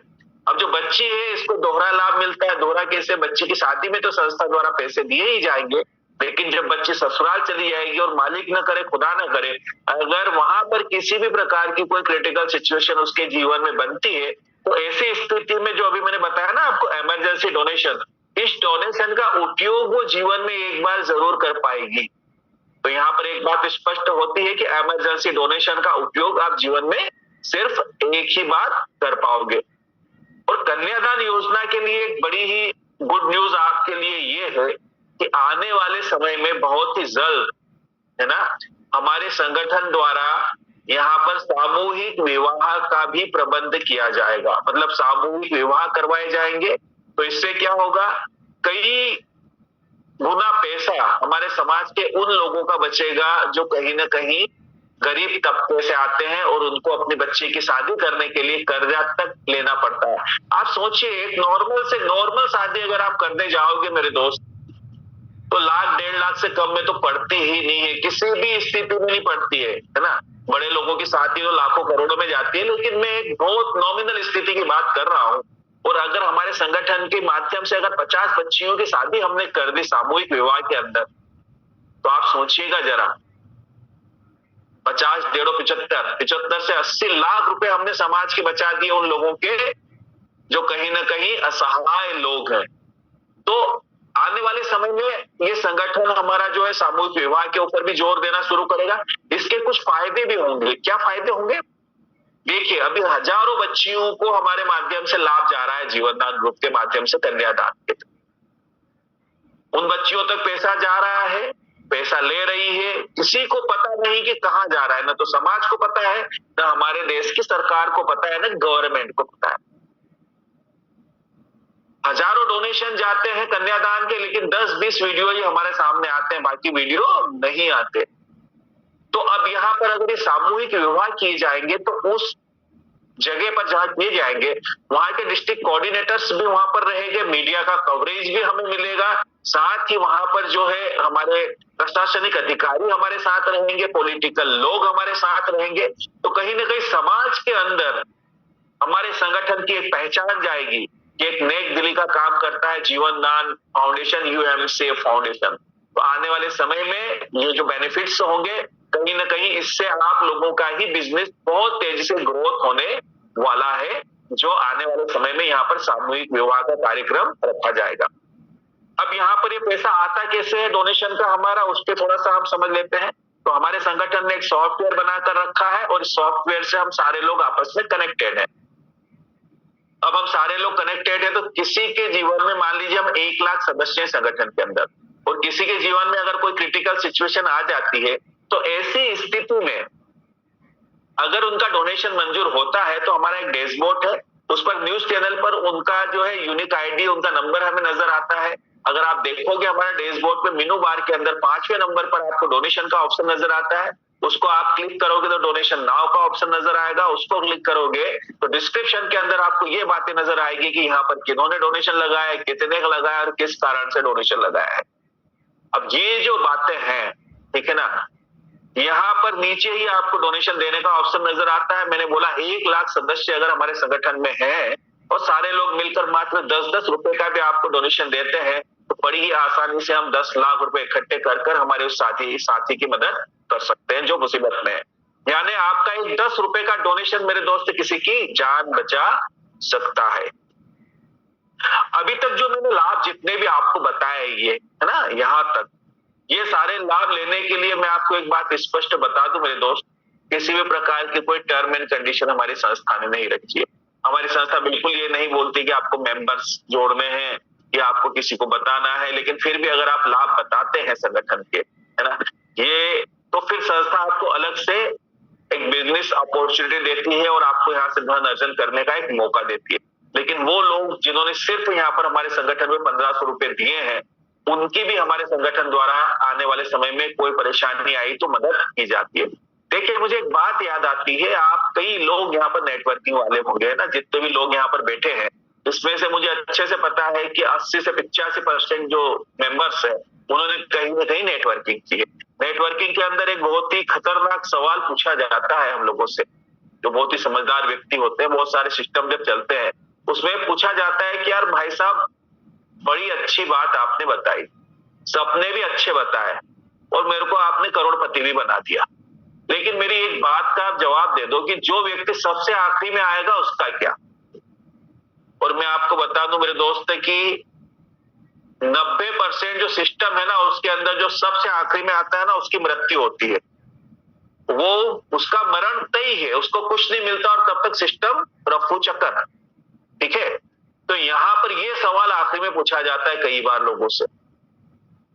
अब जो बच्ची है इसको दोहरा लाभ मिलता है। दोहरा कैसे? बच्ची की शादी में तो संस्था द्वारा पैसे दिए ही जाएंगे, लेकिन जब बच्ची ससुराल चली जाएगी और मालिक न करे खुदा न करे, अगर वहां पर किसी भी प्रकार की कोई क्रिटिकल सिचुएशन उसके जीवन में बनती है, तो ऐसी स्थिति में जो अभी मैंने बताया ना आपको इमरजेंसी डोनेशन, इस डोनेशन का उपयोग वो जीवन में एक बार जरूर कर पाएगी। तो यहाँ पर एक बात स्पष्ट होती है कि इमरजेंसी डोनेशन का उपयोग आप जीवन में सिर्फ एक ही बार कर पाओगे। और कन्यादान योजना के लिए एक बड़ी ही गुड न्यूज आपके लिए ये है कि आने वाले समय में बहुत ही जल्द, है ना, हमारे संगठन द्वारा यहाँ पर सामूहिक विवाह का भी प्रबंध किया जाएगा। मतलब सामूहिक विवाह करवाए जाएंगे, तो इससे क्या होगा, कई गुना पैसा हमारे समाज के उन लोगों का बचेगा जो कहीं ना कहीं गरीब तबके से आते हैं और उनको अपनी बच्ची की शादी करने के लिए कर्जा तक लेना पड़ता है। आप सोचिए, एक नॉर्मल से नॉर्मल शादी अगर आप करने जाओगे मेरे दोस्त, तो लाख 1.5 लाख से कम में तो पड़ती ही नहीं है, किसी भी स्थिति में नहीं पड़ती है ना। बड़े लोगों की शादी तो लाखों करोड़ों में जाती है, लेकिन मैं एक बहुत नॉमिनल स्थिति की बात कर रहा हूँ। और अगर हमारे संगठन के माध्यम से अगर 50 बच्चियों की शादी हमने कर दी सामूहिक विवाह के अंदर, तो आप सोचिएगा जरा, 50 डेढ़ 75 से 80 लाख रुपए हमने समाज के बचा दिए उन लोगों के जो कहीं ना कहीं असहाय लोग हैं। तो आने वाले समय में ये संगठन हमारा जो है सामूहिक विवाह के ऊपर भी जोर देना शुरू करेगा। इसके कुछ फायदे भी होंगे। क्या फायदे होंगे? देखिए, अभी हजारों बच्चियों को हमारे माध्यम से लाभ जा रहा है जीवनदान ग्रुप के माध्यम से, कन्यादान के। उन बच्चियों तक पैसा जा रहा है, पैसा ले रही है, किसी को पता नहीं कि कहां जा रहा है। ना तो समाज को पता है, ना हमारे देश की सरकार को पता है, ना गवर्नमेंट को पता है। हजारों डोनेशन जाते हैं कन्यादान के, लेकिन 10-20 वीडियो ही हमारे सामने आते हैं, बाकी वीडियो नहीं आते। तो अब यहाँ पर अगर ये सामूहिक विवाह किए जाएंगे, तो उस जगह पर जहां किए जाएंगे वहां के डिस्ट्रिक्ट कोऑर्डिनेटर्स भी वहां पर रहेंगे, मीडिया का कवरेज भी हमें मिलेगा, साथ ही वहां पर जो है हमारे प्रशासनिक अधिकारी हमारे साथ रहेंगे, पॉलिटिकल लोग हमारे साथ रहेंगे। तो कहीं ना कहीं समाज के अंदर हमारे संगठन की एक पहचान जाएगी कि एक नेक दिली का काम करता है जीवनदान फाउंडेशन, यूएमसी फाउंडेशन। तो आने वाले समय में ये जो बेनिफिट्स होंगे, कहीं ना कहीं इससे आप लोगों का ही बिजनेस बहुत तेजी से ग्रोथ होने वाला है, जो आने वाले समय में यहाँ पर सामूहिक विवाह का कार्यक्रम रखा जाएगा। अब यहाँ पर ये पैसा आता कैसे है डोनेशन का हमारा, उस पर थोड़ा सा हम समझ लेते हैं। तो हमारे संगठन ने एक सॉफ्टवेयर बनाकर रखा है और इस सॉफ्टवेयर से हम सारे लोग आपस में कनेक्टेड हैं। अब हम सारे लोग कनेक्टेड हैं, तो किसी के जीवन में मान लीजिए हम 1 लाख सदस्य हैं संगठन के अंदर, और किसी के जीवन में अगर कोई क्रिटिकल सिचुएशन आ जाती है, तो ऐसी स्थिति में अगर उनका डोनेशन मंजूर होता है, तो हमारा एक डैशबोर्ड है, उस पर न्यूज चैनल पर उनका जो है यूनिक आईडी, उनका नंबर हमें नजर आता है। अगर आप देखोगे हमारे डैशबोर्ड पे मेनू बार के अंदर 5वें नंबर पर आपको डोनेशन का ऑप्शन नजर आता है। उसको आप क्लिक करोगे तो डोनेशन नाउ का ऑप्शन नजर आएगा। उसको क्लिक करोगे तो डिस्क्रिप्शन के अंदर आपको ये बातें नजर आएगी कि यहाँ पर किन्होंने डोनेशन लगाया है, कितने का लगाया और किस कारण से डोनेशन लगाया है। अब ये जो बातें हैं, ठीक है ना, यहाँ पर नीचे ही आपको डोनेशन देने का ऑप्शन नजर आता है। मैंने बोला 1 लाख सदस्य अगर हमारे संगठन में हैं और सारे लोग मिलकर मात्र 10-10 रुपए का भी आपको डोनेशन देते हैं, तो बड़ी ही आसानी से हम 10 लाख रुपए इकट्ठे कर हमारे उस साथी की मदद कर सकते हैं जो मुसीबत में है। यानी आपका एक 10 रुपए का डोनेशन मेरे दोस्त किसी की जान बचा सकता है। अभी तक जो मैंने लाभ जितने भी आपको बताए, ये है ना, यहाँ तक ये सारे लाभ लेने के लिए मैं आपको एक बात स्पष्ट बता दूं मेरे दोस्त, किसी भी प्रकार की कोई टर्म एंड कंडीशन हमारी संस्था ने नहीं रखी है। हमारी संस्था बिल्कुल ये नहीं बोलती कि आपको मेंबर्स जोड़ने हैं या आपको किसी को बताना है, लेकिन फिर भी अगर आप लाभ बताते हैं संगठन के, है ना, ये तो फिर संस्था आपको अलग से एक बिजनेस अपॉर्चुनिटी देती है और आपको यहाँ से धन अर्जन करने का एक मौका देती है। लेकिन वो लोग जिन्होंने सिर्फ यहाँ पर हमारे संगठन में 1500 रुपए दिए हैं, उनकी भी हमारे संगठन द्वारा आने वाले समय में कोई परेशानी आई तो मदद की जाती है। देखिए, मुझे एक बात याद आती है, आप कई लोग यहाँ पर नेटवर्किंग वाले होंगे ना, जितने भी लोग यहाँ पर बैठे हैं, इसमें से मुझे अच्छे से पता है कि 80 से 85% जो मेंबर्स हैं, उन्होंने कहीं ना कहीं नेटवर्किंग की है। नेटवर्किंग के अंदर एक बहुत ही खतरनाक सवाल पूछा जाता है हम लोगों से, जो बहुत ही समझदार व्यक्ति होते हैं, बहुत सारे सिस्टम जब चलते हैं, उसमें पूछा जाता है कि यार भाई साहब, बड़ी अच्छी बात आपने बताई, सपने भी अच्छे बताए और मेरे को आपने करोड़पति भी बना दिया। लेकिन मेरी एक बात का आप जवाब दे दो कि जो व्यक्ति सबसे आखिरी में आएगा उसका क्या? और मैं आपको बता दूं मेरे दोस्त कि 90% जो सिस्टम है ना, उसके अंदर जो सबसे आखिरी में आता है ना, उसकी मृत्यु होती है। वो उसका मरण तय है, उसको कुछ नहीं मिलता और तब तक सिस्टम रफू चक्कर। ठीक है, तो यहां पर ये सवाल आखिरी में पूछा जाता है कई बार लोगों से।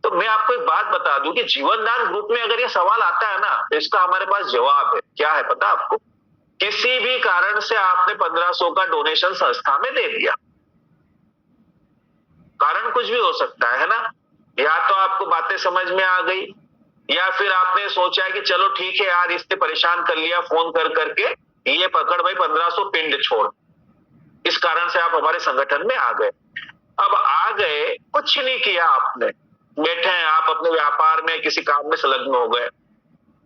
तो मैं आपको एक बात बता दूं कि जीवनदान ग्रुप में अगर ये सवाल आता है ना, तो इसका हमारे पास जवाब है। क्या है पता आपको? किसी भी कारण से आपने 1500 का डोनेशन संस्था में दे दिया, कारण कुछ भी हो सकता है ना। या तो आपको बातें समझ में आ गई, या फिर आपने सोचा है कि चलो ठीक है यार, इससे परेशान कर लिया फोन कर करके, ये पकड़ भाई 1500 पिंड छोड़। इस कारण से आप हमारे संगठन में आ गए। अब आ गए, कुछ नहीं किया आपने, बैठे हैं आप अपने व्यापार में, किसी काम में संलग्न हो गए।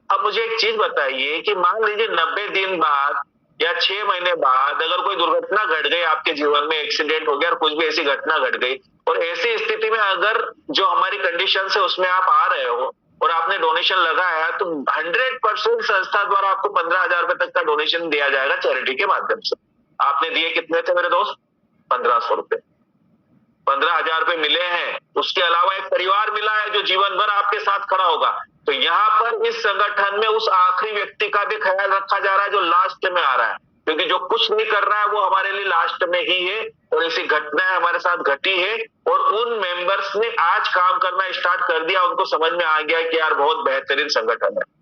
अब मुझे एक चीज बताइए कि मान लीजिए 90 दिन बाद या 6 महीने बाद अगर कोई दुर्घटना घट गई आपके जीवन में, एक्सीडेंट हो गया और कुछ भी ऐसी घटना घट गई, और ऐसी स्थिति में अगर जो हमारी कंडीशन है उसमें आप आ रहे हो और आपने डोनेशन लगाया, तो 100% संस्था द्वारा आपको 15,000 रुपए तक का डोनेशन दिया जाएगा चैरिटी के माध्यम से। आपने दिए कितने थे मेरे दोस्त? 1500 रुपए। 15,000 रुपए मिले हैं, उसके अलावा एक परिवार मिला है जो जीवन भर आपके साथ खड़ा होगा। तो यहाँ पर इस संगठन में उस आखिरी व्यक्ति का भी ख्याल रखा जा रहा है जो लास्ट में आ रहा है, क्योंकि जो कुछ नहीं कर रहा है वो हमारे लिए लास्ट में ही है, और ऐसी घटनाएं हमारे साथ घटी है। और उन मेंबर्स ने आज काम करना स्टार्ट कर दिया, उनको समझ में आ गया कि यार बहुत बेहतरीन संगठन है।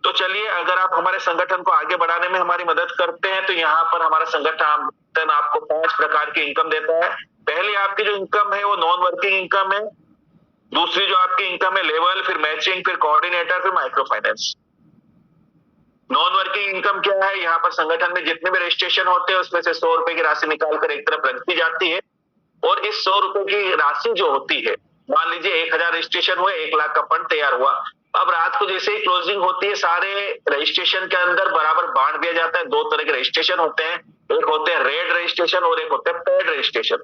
तो चलिए, अगर आप हमारे संगठन को आगे बढ़ाने में हमारी मदद करते हैं, तो यहाँ पर हमारा संगठन आपको 5 प्रकार की इनकम देता है। पहली आपकी जो इनकम है वो नॉन वर्किंग इनकम है। दूसरी जो आपकी इनकम है लेवल, फिर मैचिंग, फिर कोऑर्डिनेटर, फिर micro finance. Non working income क्या है? यहाँ पर संगठन में जितने भी रजिस्ट्रेशन होते हैं उसमें से 100 रुपए की राशि निकालकर एक तरफ रख दी जाती है, और इस 100 रुपए की राशि जो होती है, मान लीजिए 1000 रजिस्ट्रेशन हुए, 1 लाख का फंड तैयार हुआ। अब रात को जैसे ही क्लोजिंग होती है, सारे रजिस्ट्रेशन के अंदर बराबर बांट दिया जाता है। 2 तरह के रजिस्ट्रेशन होते हैं, एक होते हैं रेड रजिस्ट्रेशन और एक होते हैं पेड रजिस्ट्रेशन।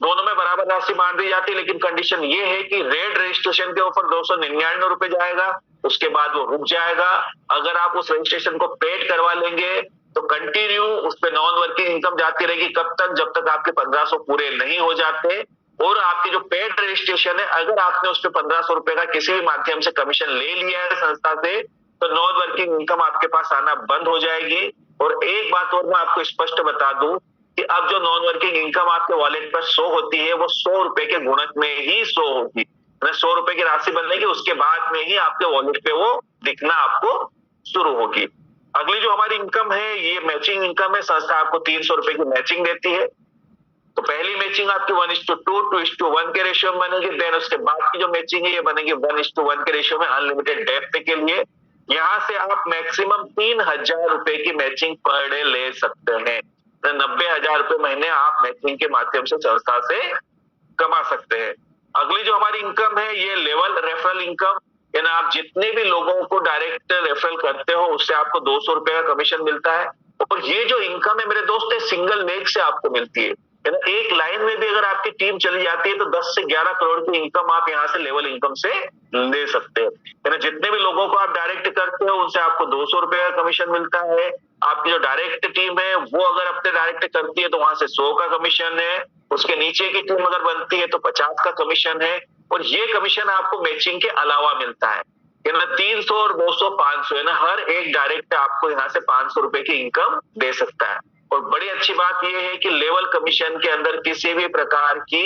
दोनों में बराबर राशि बांट दी जाती है, लेकिन कंडीशन ये है कि रेड रजिस्ट्रेशन के ऊपर 299 रुपए जाएगा, उसके बाद वो रुक जाएगा। अगर आप उस रजिस्ट्रेशन को पेड करवा लेंगे तो कंटिन्यू उस पे नॉन वर्किंग इनकम जाती रहेगी, कब तक? जब तक आपके 1500 पूरे नहीं हो जाते। और आपकी जो पेड रजिस्ट्रेशन है, अगर आपने उस पे 1500 रुपए का किसी भी माध्यम से कमीशन ले लिया है संस्था से, तो नॉन वर्किंग इनकम आपके पास आना बंद हो जाएगी। और एक बात और मैं आपको स्पष्ट बता दूं कि अब जो नॉन वर्किंग इनकम आपके वॉलेट पर शो होती है, वो 100 रुपए के गुणक में ही शो होगी। 100 रुपए की राशि बनेगी, उसके बाद में ही आपके वॉलेट पे वो दिखना आपको शुरू होगी। अगली जो हमारी इनकम है ये मैचिंग इनकम है। संस्था आपको 300 रुपए की मैचिंग देती है। तो पहली मैचिंग आपकी 1:2, 2:1 के रेशियो में बनेगी। देन उसके बाद की जो मैचिंग है ये बनेगी 1:1 के रेशियो में, अनलिमिटेड डेप्थ के लिए। यहाँ से आप मैक्सिमम 3,000 रुपए की मैचिंग पर डे ले सकते हैं। 90,000 रुपए महीने आप मैचिंग के माध्यम से संस्था से कमा सकते हैं। अगली जो हमारी इनकम है ये लेवल रेफरल इनकम, यानी आप जितने भी लोगों को डायरेक्ट रेफरल करते हो उससे आपको 200 रुपए का कमीशन मिलता है। और ये जो इनकम है मेरे दोस्त, सिंगल लेग से आपको मिलती है। एक लाइन में भी अगर आपकी टीम चली जाती है तो 10 से 11 करोड़ की इनकम आप यहाँ से लेवल इनकम से ले सकते हैं। जितने भी लोगों को आप डायरेक्ट करते हो उनसे आपको 200 रुपए का कमीशन मिलता है। आपकी जो डायरेक्ट टीम है वो अगर अपने डायरेक्ट करती है तो वहां से 100 का कमीशन है। उसके नीचे की टीम अगर बनती है तो 50 का कमीशन है। और ये कमीशन आपको मैचिंग के अलावा मिलता है। 300 और 200, 500 है ना, हर एक डायरेक्ट आपको यहाँ से 500 रुपए की इनकम दे सकता है। और बड़ी अच्छी बात यह है कि लेवल कमीशन के अंदर किसी भी प्रकार की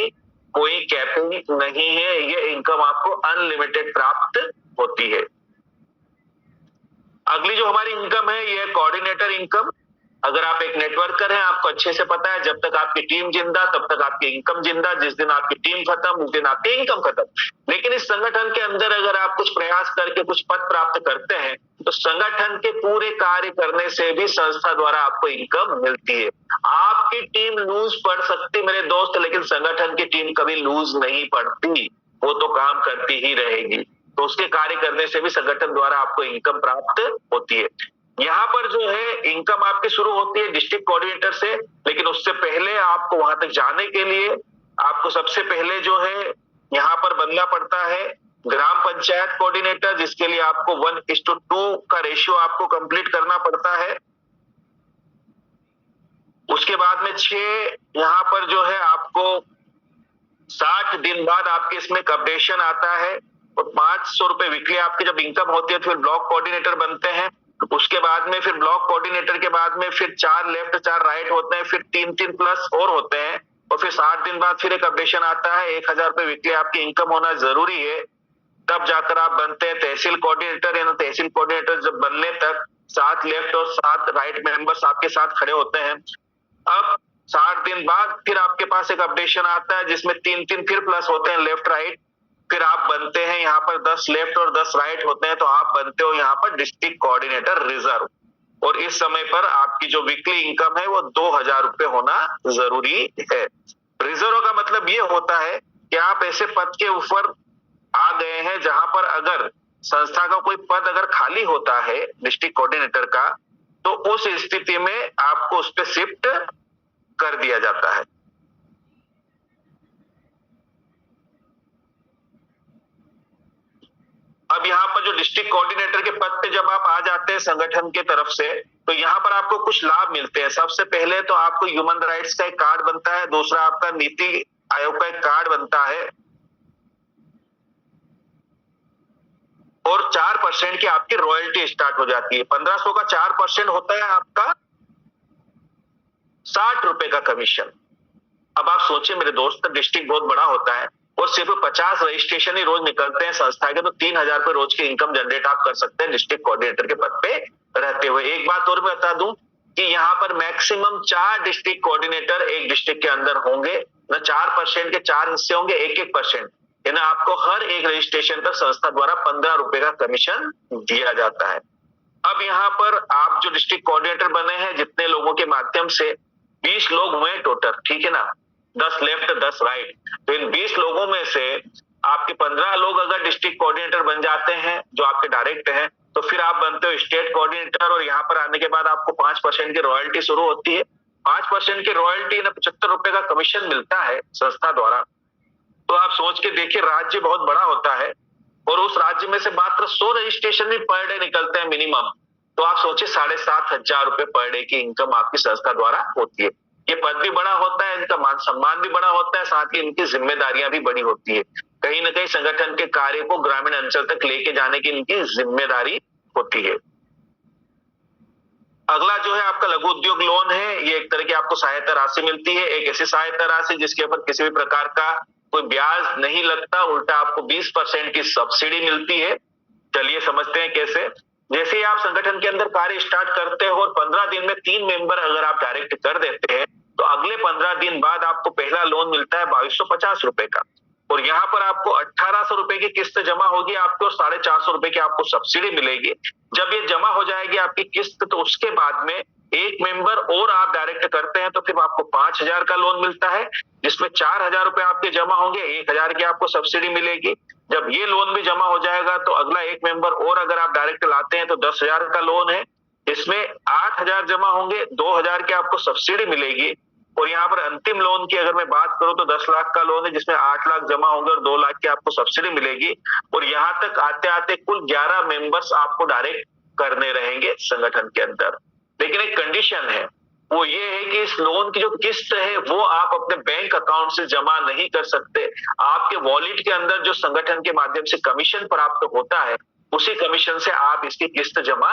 कोई कैपिंग नहीं है। ये इनकम आपको अनलिमिटेड प्राप्त होती है। अगली जो हमारी इनकम है ये कोऑर्डिनेटर इनकम। अगर आप एक नेटवर्कर हैं, आपको अच्छे से पता है जब तक आपकी टीम जिंदा तब तक आपकी इनकम जिंदा। जिस दिन आपकी टीम खत्म उस दिन आपकी इनकम खत्म। लेकिन इस संगठन के अंदर अगर आप कुछ प्रयास करके कुछ पद प्राप्त करते हैं तो संगठन के पूरे कार्य करने से भी संस्था द्वारा आपको इनकम मिलती है। आपकी टीम लूज पड़ सकती मेरे दोस्त, लेकिन संगठन की टीम कभी लूज नहीं पड़ती, वो तो काम करती ही रहेगी। तो उसके कार्य करने से भी संगठन द्वारा आपको इनकम प्राप्त होती है। यहाँ पर जो है इनकम आपकी शुरू होती है डिस्ट्रिक्ट कोऑर्डिनेटर से, लेकिन उससे पहले आपको वहां तक जाने के लिए आपको सबसे पहले जो है यहाँ पर बनना पड़ता है ग्राम पंचायत कोऑर्डिनेटर, जिसके लिए आपको 1:2 का रेशियो आपको कंप्लीट करना पड़ता है। उसके बाद में 6 यहाँ पर जो है आपको 60 दिन बाद आपके इसमें अपडेशन आता है, और 500 रुपए वीकली आपकी जब इनकम होती है तो फिर ब्लॉक कोऑर्डिनेटर बनते हैं। उसके बाद में फिर ब्लॉक कोऑर्डिनेटर के बाद में फिर 4 लेफ्ट 4 राइट होते हैं, फिर 3-3 प्लस और होते हैं, और फिर 60 दिन बाद फिर एक अपडेशन आता है। 1000 रुपए वीकली आपकी इनकम होना जरूरी है, तब जाकर आप बनते हैं तहसील कोऑर्डिनेटर। यानी तहसील कोऑर्डिनेटर जब बनने तक 7 लेफ्ट और 7 राइट मेंबर्स आपके साथ खड़े होते हैं। अब 60 दिन बाद फिर आपके पास एक अपडेशन आता है जिसमें 3-3 फिर प्लस होते हैं लेफ्ट राइट, फिर आप बनते हैं यहाँ पर 10 लेफ्ट और 10 राइट होते हैं, तो आप बनते हो यहाँ पर डिस्ट्रिक्ट कोऑर्डिनेटर रिजर्व। और इस समय पर आपकी जो वीकली इनकम है वो 2000 रुपए होना जरूरी है। रिजर्व का मतलब ये होता है कि आप ऐसे पद के ऊपर आ गए हैं जहां पर अगर संस्था का कोई पद अगर खाली होता है डिस्ट्रिक्ट कोऑर्डिनेटर का, तो उस स्थिति में आपको उस पर शिफ्ट कर दिया जाता है। अब यहाँ पर जो डिस्ट्रिक्ट कोऑर्डिनेटर के पद पे जब आप आ जाते हैं संगठन के तरफ से, तो यहाँ पर आपको कुछ लाभ मिलते हैं। सबसे पहले तो आपको ह्यूमन राइट्स का एक कार्ड बनता है, दूसरा आपका नीति आयोग का एक कार्ड बनता है, और 4% की आपकी रॉयल्टी स्टार्ट हो जाती है। 1500 का 4% होता है आपका 60 रुपए का कमीशन। अब आप सोचिए मेरे दोस्त, डिस्ट्रिक्ट बहुत बड़ा होता है और सिर्फ 50 रजिस्ट्रेशन ही रोज निकलते हैं संस्था के, तो 3000 रुपए रोज की इनकम जनरेट आप कर सकते हैं डिस्ट्रिक्ट कोऑर्डिनेटर के पद पे रहते हुए। एक बात और बता दूं कि यहाँ पर मैक्सिमम 4 डिस्ट्रिक्ट कोऑर्डिनेटर एक डिस्ट्रिक्ट के अंदर होंगे, न 4% के 4 हिस्से होंगे, 1-1%। यानी आपको हर एक रजिस्ट्रेशन पर संस्था द्वारा 15 रुपए का कमीशन दिया जाता है। अब यहाँ पर आप जो डिस्ट्रिक्ट कोऑर्डिनेटर बने हैं, जितने लोगों के माध्यम से 20 लोग हुए टोटल, ठीक है ना, 10 लेफ्ट 10 राइट, तो इन 20 लोगों में से आपके 15 लोग अगर डिस्ट्रिक्ट कोऑर्डिनेटर बन जाते हैं जो आपके डायरेक्ट हैं, तो फिर आप बनते हो स्टेट कोऑर्डिनेटर, और यहाँ पर आने के बाद आपको 5% की रॉयल्टी शुरू होती है। 5% की रॉयल्टी ना 75 रुपए का कमीशन मिलता है संस्था द्वारा। तो आप सोच के देखिए, राज्य बहुत बड़ा होता है और उस राज्य में से मात्र 100 रजिस्ट्रेशन भी पर डे निकलते हैं मिनिमम, तो आप सोचिए 7500 रुपए पर डे की इनकम आपकी संस्था द्वारा होती है। ये पद भी बड़ा होता है, इनका मान सम्मान भी बड़ा होता है, साथ ही इनकी जिम्मेदारियां भी बड़ी होती है। कहीं ना कहीं संगठन के कार्य को ग्रामीण अंचल तक लेके जाने की इनकी जिम्मेदारी होती है। अगला जो है आपका लघु उद्योग लोन है। ये एक तरह की आपको सहायता राशि मिलती है, एक ऐसी सहायता राशि जिसके ऊपर किसी भी प्रकार का कोई ब्याज नहीं लगता, उल्टा आपको 20% की सब्सिडी मिलती है। चलिए समझते हैं कैसे। जैसे ही आप संगठन के अंदर कार्य स्टार्ट करते हो और 15 दिन में 3 मेंबर अगर आप डायरेक्ट कर देते हैं, तो अगले 15 दिन बाद आपको पहला लोन मिलता है 2250 रुपए का, और यहाँ पर आपको 1800 रुपए की किस्त जमा होगी आपको, और 450 रुपए की आपको सब्सिडी मिलेगी। जब ये जमा हो जाएगी आपकी किस्त, तो उसके बाद में एक मेंबर और आप डायरेक्ट करते हैं तो फिर आपको 5000 का लोन मिलता है, जिसमें 4000 रुपए आपके जमा होंगे, 1000 की आपको सब्सिडी मिलेगी। जब ये लोन भी जमा हो जाएगा तो अगला एक मेंबर और अगर आप डायरेक्ट लाते हैं तो 10,000 का लोन है, इसमें 8000 जमा होंगे, 2000 की आपको सब्सिडी मिलेगी। और यहाँ पर अंतिम लोन की अगर मैं बात करूं तो 10 लाख का लोन है, जिसमें 8 लाख जमा होंगे और 2 लाख की आपको सब्सिडी मिलेगी। और यहाँ तक आते आते कुल 11 मेंबर्स आपको डायरेक्ट करने रहेंगे संगठन के अंदर। लेकिन एक कंडीशन है, वो ये है कि इस लोन की जो किस्त है वो आप अपने बैंक अकाउंट से जमा नहीं कर सकते। आपके वॉलेट के अंदर जो संगठन के माध्यम से कमीशन प्राप्त होता है, उसी कमीशन से आप इसकी किस्त जमा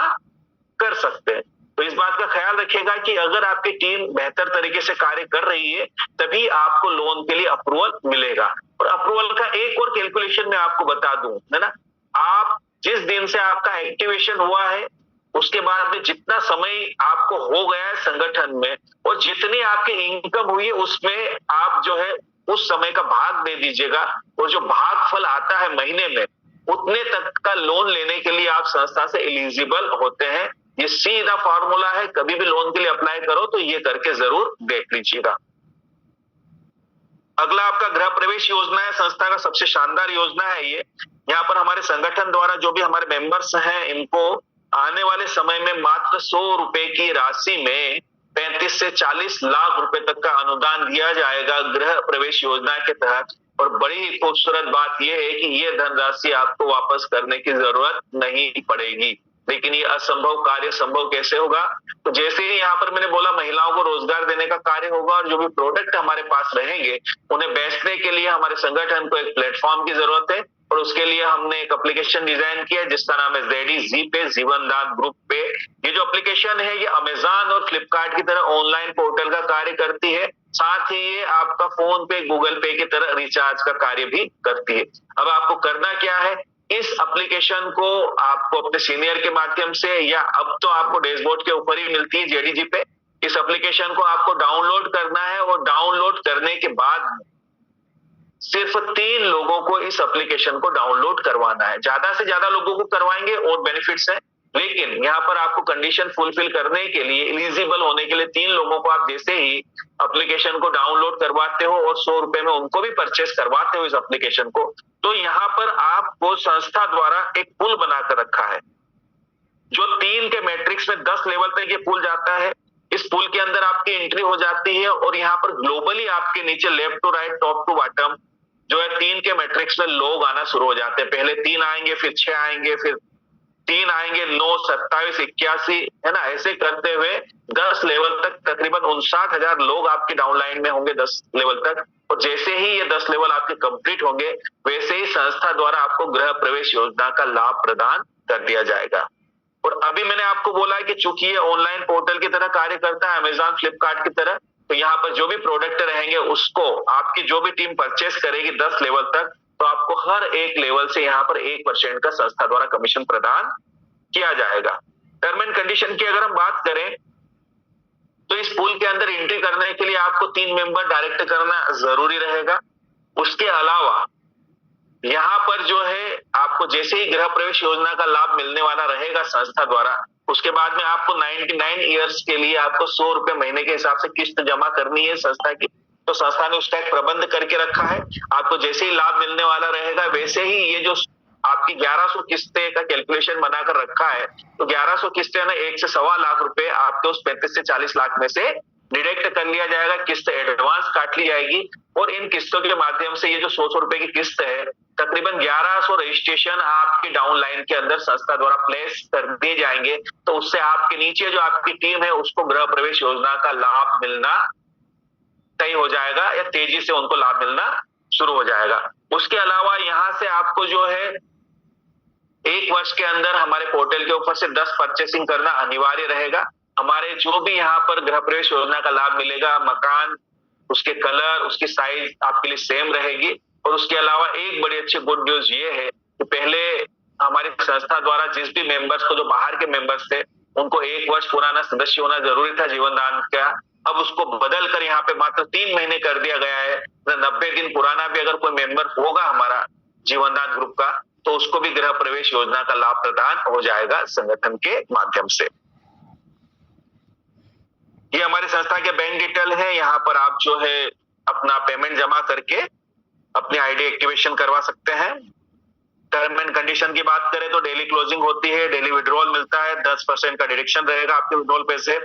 कर सकते हैं। तो इस बात का ख्याल रखिएगा कि अगर आपकी टीम बेहतर तरीके से कार्य कर रही है, तभी आपको लोन के लिए अप्रूवल मिलेगा। और अप्रूवल का एक और कैलकुलेशन मैं आपको बता दूं, है ना, आप जिस दिन से आपका एक्टिवेशन हुआ है उसके बाद में जितना समय आपको हो गया है संगठन में और जितनी आपकी इनकम हुई है, उसमें आप जो है उस समय का भाग दे दीजिएगा, और जो भाग फल आता है महीने में, उतने तक का लोन लेने के लिए आप संस्था से एलिजिबल होते हैं। ये सीधा फॉर्मूला है, कभी भी लोन के लिए अप्लाई करो तो ये करके जरूर देख लीजिएगा। अगला आपका गृह प्रवेश योजना है, संस्था का सबसे शानदार योजना है ये। यहाँ पर हमारे संगठन द्वारा जो भी हमारे मेंबर्स हैं, इनको आने वाले समय में मात्र 100 रुपए की राशि में 35 से 40 लाख रुपए तक का अनुदान दिया जाएगा गृह प्रवेश योजना के तहत। और बड़ी ही खूबसूरत बात यह है कि ये धनराशि आपको वापस करने की जरूरत नहीं पड़ेगी। लेकिन ये असंभव कार्य संभव कैसे होगा? तो जैसे ही यहाँ पर मैंने बोला महिलाओं को रोजगार देने का कार्य होगा और जो भी प्रोडक्ट हमारे पास रहेंगे उन्हें बेचने के लिए हमारे संगठन को एक प्लेटफॉर्म की जरूरत है। और उसके लिए हमने एक एप्लीकेशन डिजाइन किया जिसका नाम है ZED पे, जीवन दान ग्रुप पे। ये जो एप्लीकेशन है ये अमेजन और फ्लिपकार्ट की तरह ऑनलाइन पोर्टल का कार्य करती है, साथ ही ये आपका फोन पे, गूगल पे की तरह रिचार्ज का कार्य भी करती है। अब आपको करना क्या है, इस एप्लीकेशन को आपको अपने सीनियर के माध्यम से या अब तो आपको डैशबोर्ड के ऊपर ही मिलती है ZED पे, इस एप्लीकेशन को आपको डाउनलोड करना है और डाउनलोड करने के बाद सिर्फ 3 लोगों को इस एप्लीकेशन को डाउनलोड करवाना है। ज्यादा से ज्यादा लोगों को करवाएंगे और बेनिफिट्स है, लेकिन यहाँ पर आपको कंडीशन फुलफिल करने के लिए, एलिजिबल होने के लिए 3 लोगों को आप जैसे ही एप्लीकेशन को डाउनलोड करवाते हो और 100 रुपए में उनको भी परचेस करवाते हो इस एप्लीकेशन को, तो यहाँ पर आपको संस्था द्वारा एक पुल बनाकर रखा है जो 3 के मैट्रिक्स में 10 लेवल तक ये पुल जाता है। इस पुल के अंदर आपकी एंट्री हो जाती है और यहाँ पर ग्लोबली आपके नीचे left to right, top to bottom जो है 3 के मैट्रिक्स में लोग आना शुरू हो जाते हैं। पहले 3 आएंगे, फिर 6 आएंगे, फिर 3 आएंगे, 9, 27, 81, है ना, ऐसे करते हुए 10 लेवल तक तकरीबन 59,000 लोग आपके डाउनलाइन में होंगे 10 लेवल तक। और जैसे ही ये 10 लेवल आपके कंप्लीट होंगे वैसे ही संस्था द्वारा आपको गृह प्रवेश योजना का लाभ प्रदान कर दिया जाएगा। और अभी मैंने आपको बोला है कि चूंकि ये ऑनलाइन पोर्टल की तरह कार्य करता है, अमेजन फ्लिपकार्ट की तरह, तो यहाँ पर जो भी प्रोडक्ट रहेंगे उसको आपकी जो भी टीम परचेस करेगी 10 लेवल तक, तो आपको हर एक लेवल से यहाँ पर 1% का संस्था द्वारा कमीशन प्रदान किया जाएगा। टर्म एंड कंडीशन की अगर हम बात करें तो इस पूल के अंदर एंट्री करने के लिए आपको 3 मेंबर डायरेक्ट करना जरूरी रहेगा। उसके अलावा यहाँ पर जो है आपको जैसे ही गृह प्रवेश योजना का लाभ मिलने वाला रहेगा संस्था द्वारा, उसके बाद में आपको 99 ईयर्स के लिए आपको 100 रुपए महीने के हिसाब से किस्त जमा करनी है संस्था की। तो संस्था ने उसका एक प्रबंध करके रखा है। आपको जैसे ही लाभ मिलने वाला रहेगा वैसे ही ये जो आपकी 1100 किस्तें का कैलकुलेशन बनाकर रखा है, तो 1100 किस्तें ना 1 से 1.25 लाख रुपए आपके उस 35 से 40 लाख में से डिडक्ट कर लिया जाएगा, किस्त एडवांस काट ली जाएगी। और इन किस्तों के माध्यम से ये जो 100 रुपए की किस्त है, तकरीबन 1100 रजिस्ट्रेशन आपकी डाउनलाइन के अंदर संस्था द्वारा प्लेस कर दिए जाएंगे। तो उससे आपके नीचे जो आपकी टीम है उसको गृह प्रवेश योजना का लाभ मिलना तय हो जाएगा या तेजी से उनको लाभ मिलना शुरू हो जाएगा। उसके अलावा यहाँ से आपको जो है 1 वर्ष के अंदर हमारे पोर्टल के ऊपर से 10 परचेसिंग करना अनिवार्य रहेगा। हमारे जो भी यहाँ पर गृह प्रवेश योजना का लाभ मिलेगा, मकान, उसके कलर, उसकी साइज आपके लिए सेम रहेगी। और उसके अलावा एक बड़ी अच्छी गुड न्यूज ये है कि पहले हमारी संस्था द्वारा जिस भी मेंबर्स को, जो बाहर के मेंबर्स थे, उनको 1 वर्ष पुराना सदस्य होना जरूरी था जीवन दान का, अब उसको बदल कर यहाँ पे मात्र 3 महीने कर दिया गया है। 90 दिन पुराना भी अगर कोई मेंबर होगा हमारा जीवन दान ग्रुप का, तो उसको भी गृह प्रवेश योजना का लाभ प्रदान हो जाएगा संगठन के माध्यम से। ये हमारी संस्था के बैंक डिटेल है। यहाँ पर आप जो है अपना पेमेंट जमा करके अपनी आईडी एक्टिवेशन करवा सकते हैं। टर्म एंड कंडीशन की बात करें तो डेली क्लोजिंग होती है, डेली विड्रॉल मिलता है, 10% का डिडक्शन रहेगा आपके विड्रॉल पे से।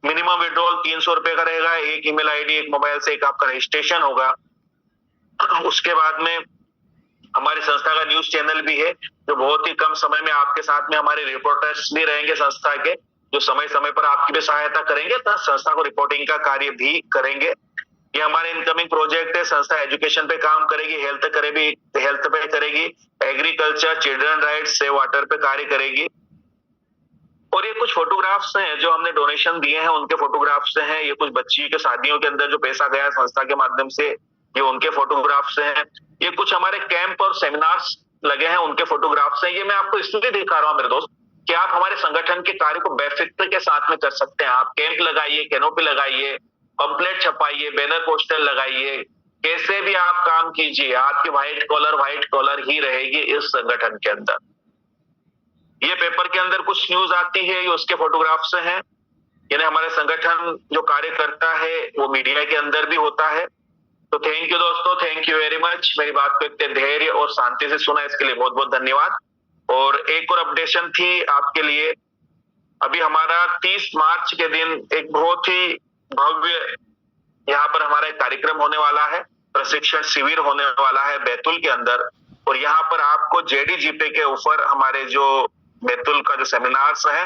मिनिमम विड्रॉल 300 रुपए का रहेगा। एक ईमेल आईडी, एक मोबाइल से एक आपका रजिस्ट्रेशन होगा। उसके बाद में हमारी संस्था का न्यूज चैनल भी है जो बहुत ही कम समय में आपके साथ में हमारे रिपोर्टर्स भी रहेंगे संस्था के, जो समय समय पर आपकी भी सहायता करेंगे तथा संस्था को रिपोर्टिंग का कार्य भी करेंगे। ये हमारे इनकमिंग प्रोजेक्ट है। संस्था एजुकेशन पे काम करेगी, हेल्थ पे करेगी, agriculture, children rights, save water पे कार्य करेगी। और ये कुछ फोटोग्राफ्स हैं जो हमने डोनेशन दिए हैं, उनके फोटोग्राफ्स हैं। ये कुछ बच्ची के शादियों के अंदर जो पैसा गया संस्था के माध्यम से, ये उनके फोटोग्राफ्स हैं। ये कुछ हमारे कैंप और सेमिनार्स लगे हैं, उनके फोटोग्राफ्स हैं। ये मैं आपको इसलिए दिखा रहा हूँ मेरे दोस्त कि आप हमारे संगठन के कार्य को बेफिक्र के साथ में कर सकते हैं। आप कैंप लगाइए, कैनोपी लगाइए, पंपलेट छपाइए, बैनर पोस्टर लगाइए, कैसे भी आप काम कीजिए, आपकी व्हाइट कॉलर ही रहेगी इस संगठन के अंदर। ये पेपर के अंदर कुछ न्यूज आती है, ये उसके फोटोग्राफ से हैं। यानी हमारे संगठन जो कार्य करता है वो मीडिया के अंदर भी होता है। तो थैंक यू दोस्तों, थैंक यू वेरी मच। मेरी बात को इतने धैर्य और शांति से सुना इसके लिए बहुत बहुत धन्यवाद। और एक और अपडेशन थी आपके लिए अभी हमारा 30 मार्च के दिन एक बहुत ही भव्य यहाँ पर हमारा एक कार्यक्रम होने वाला है, प्रशिक्षण शिविर होने वाला है बैतूल के अंदर। और यहाँ पर आपको जेडीजीपी के ऊपर हमारे जो बैतूल का जो सेमिनार्स है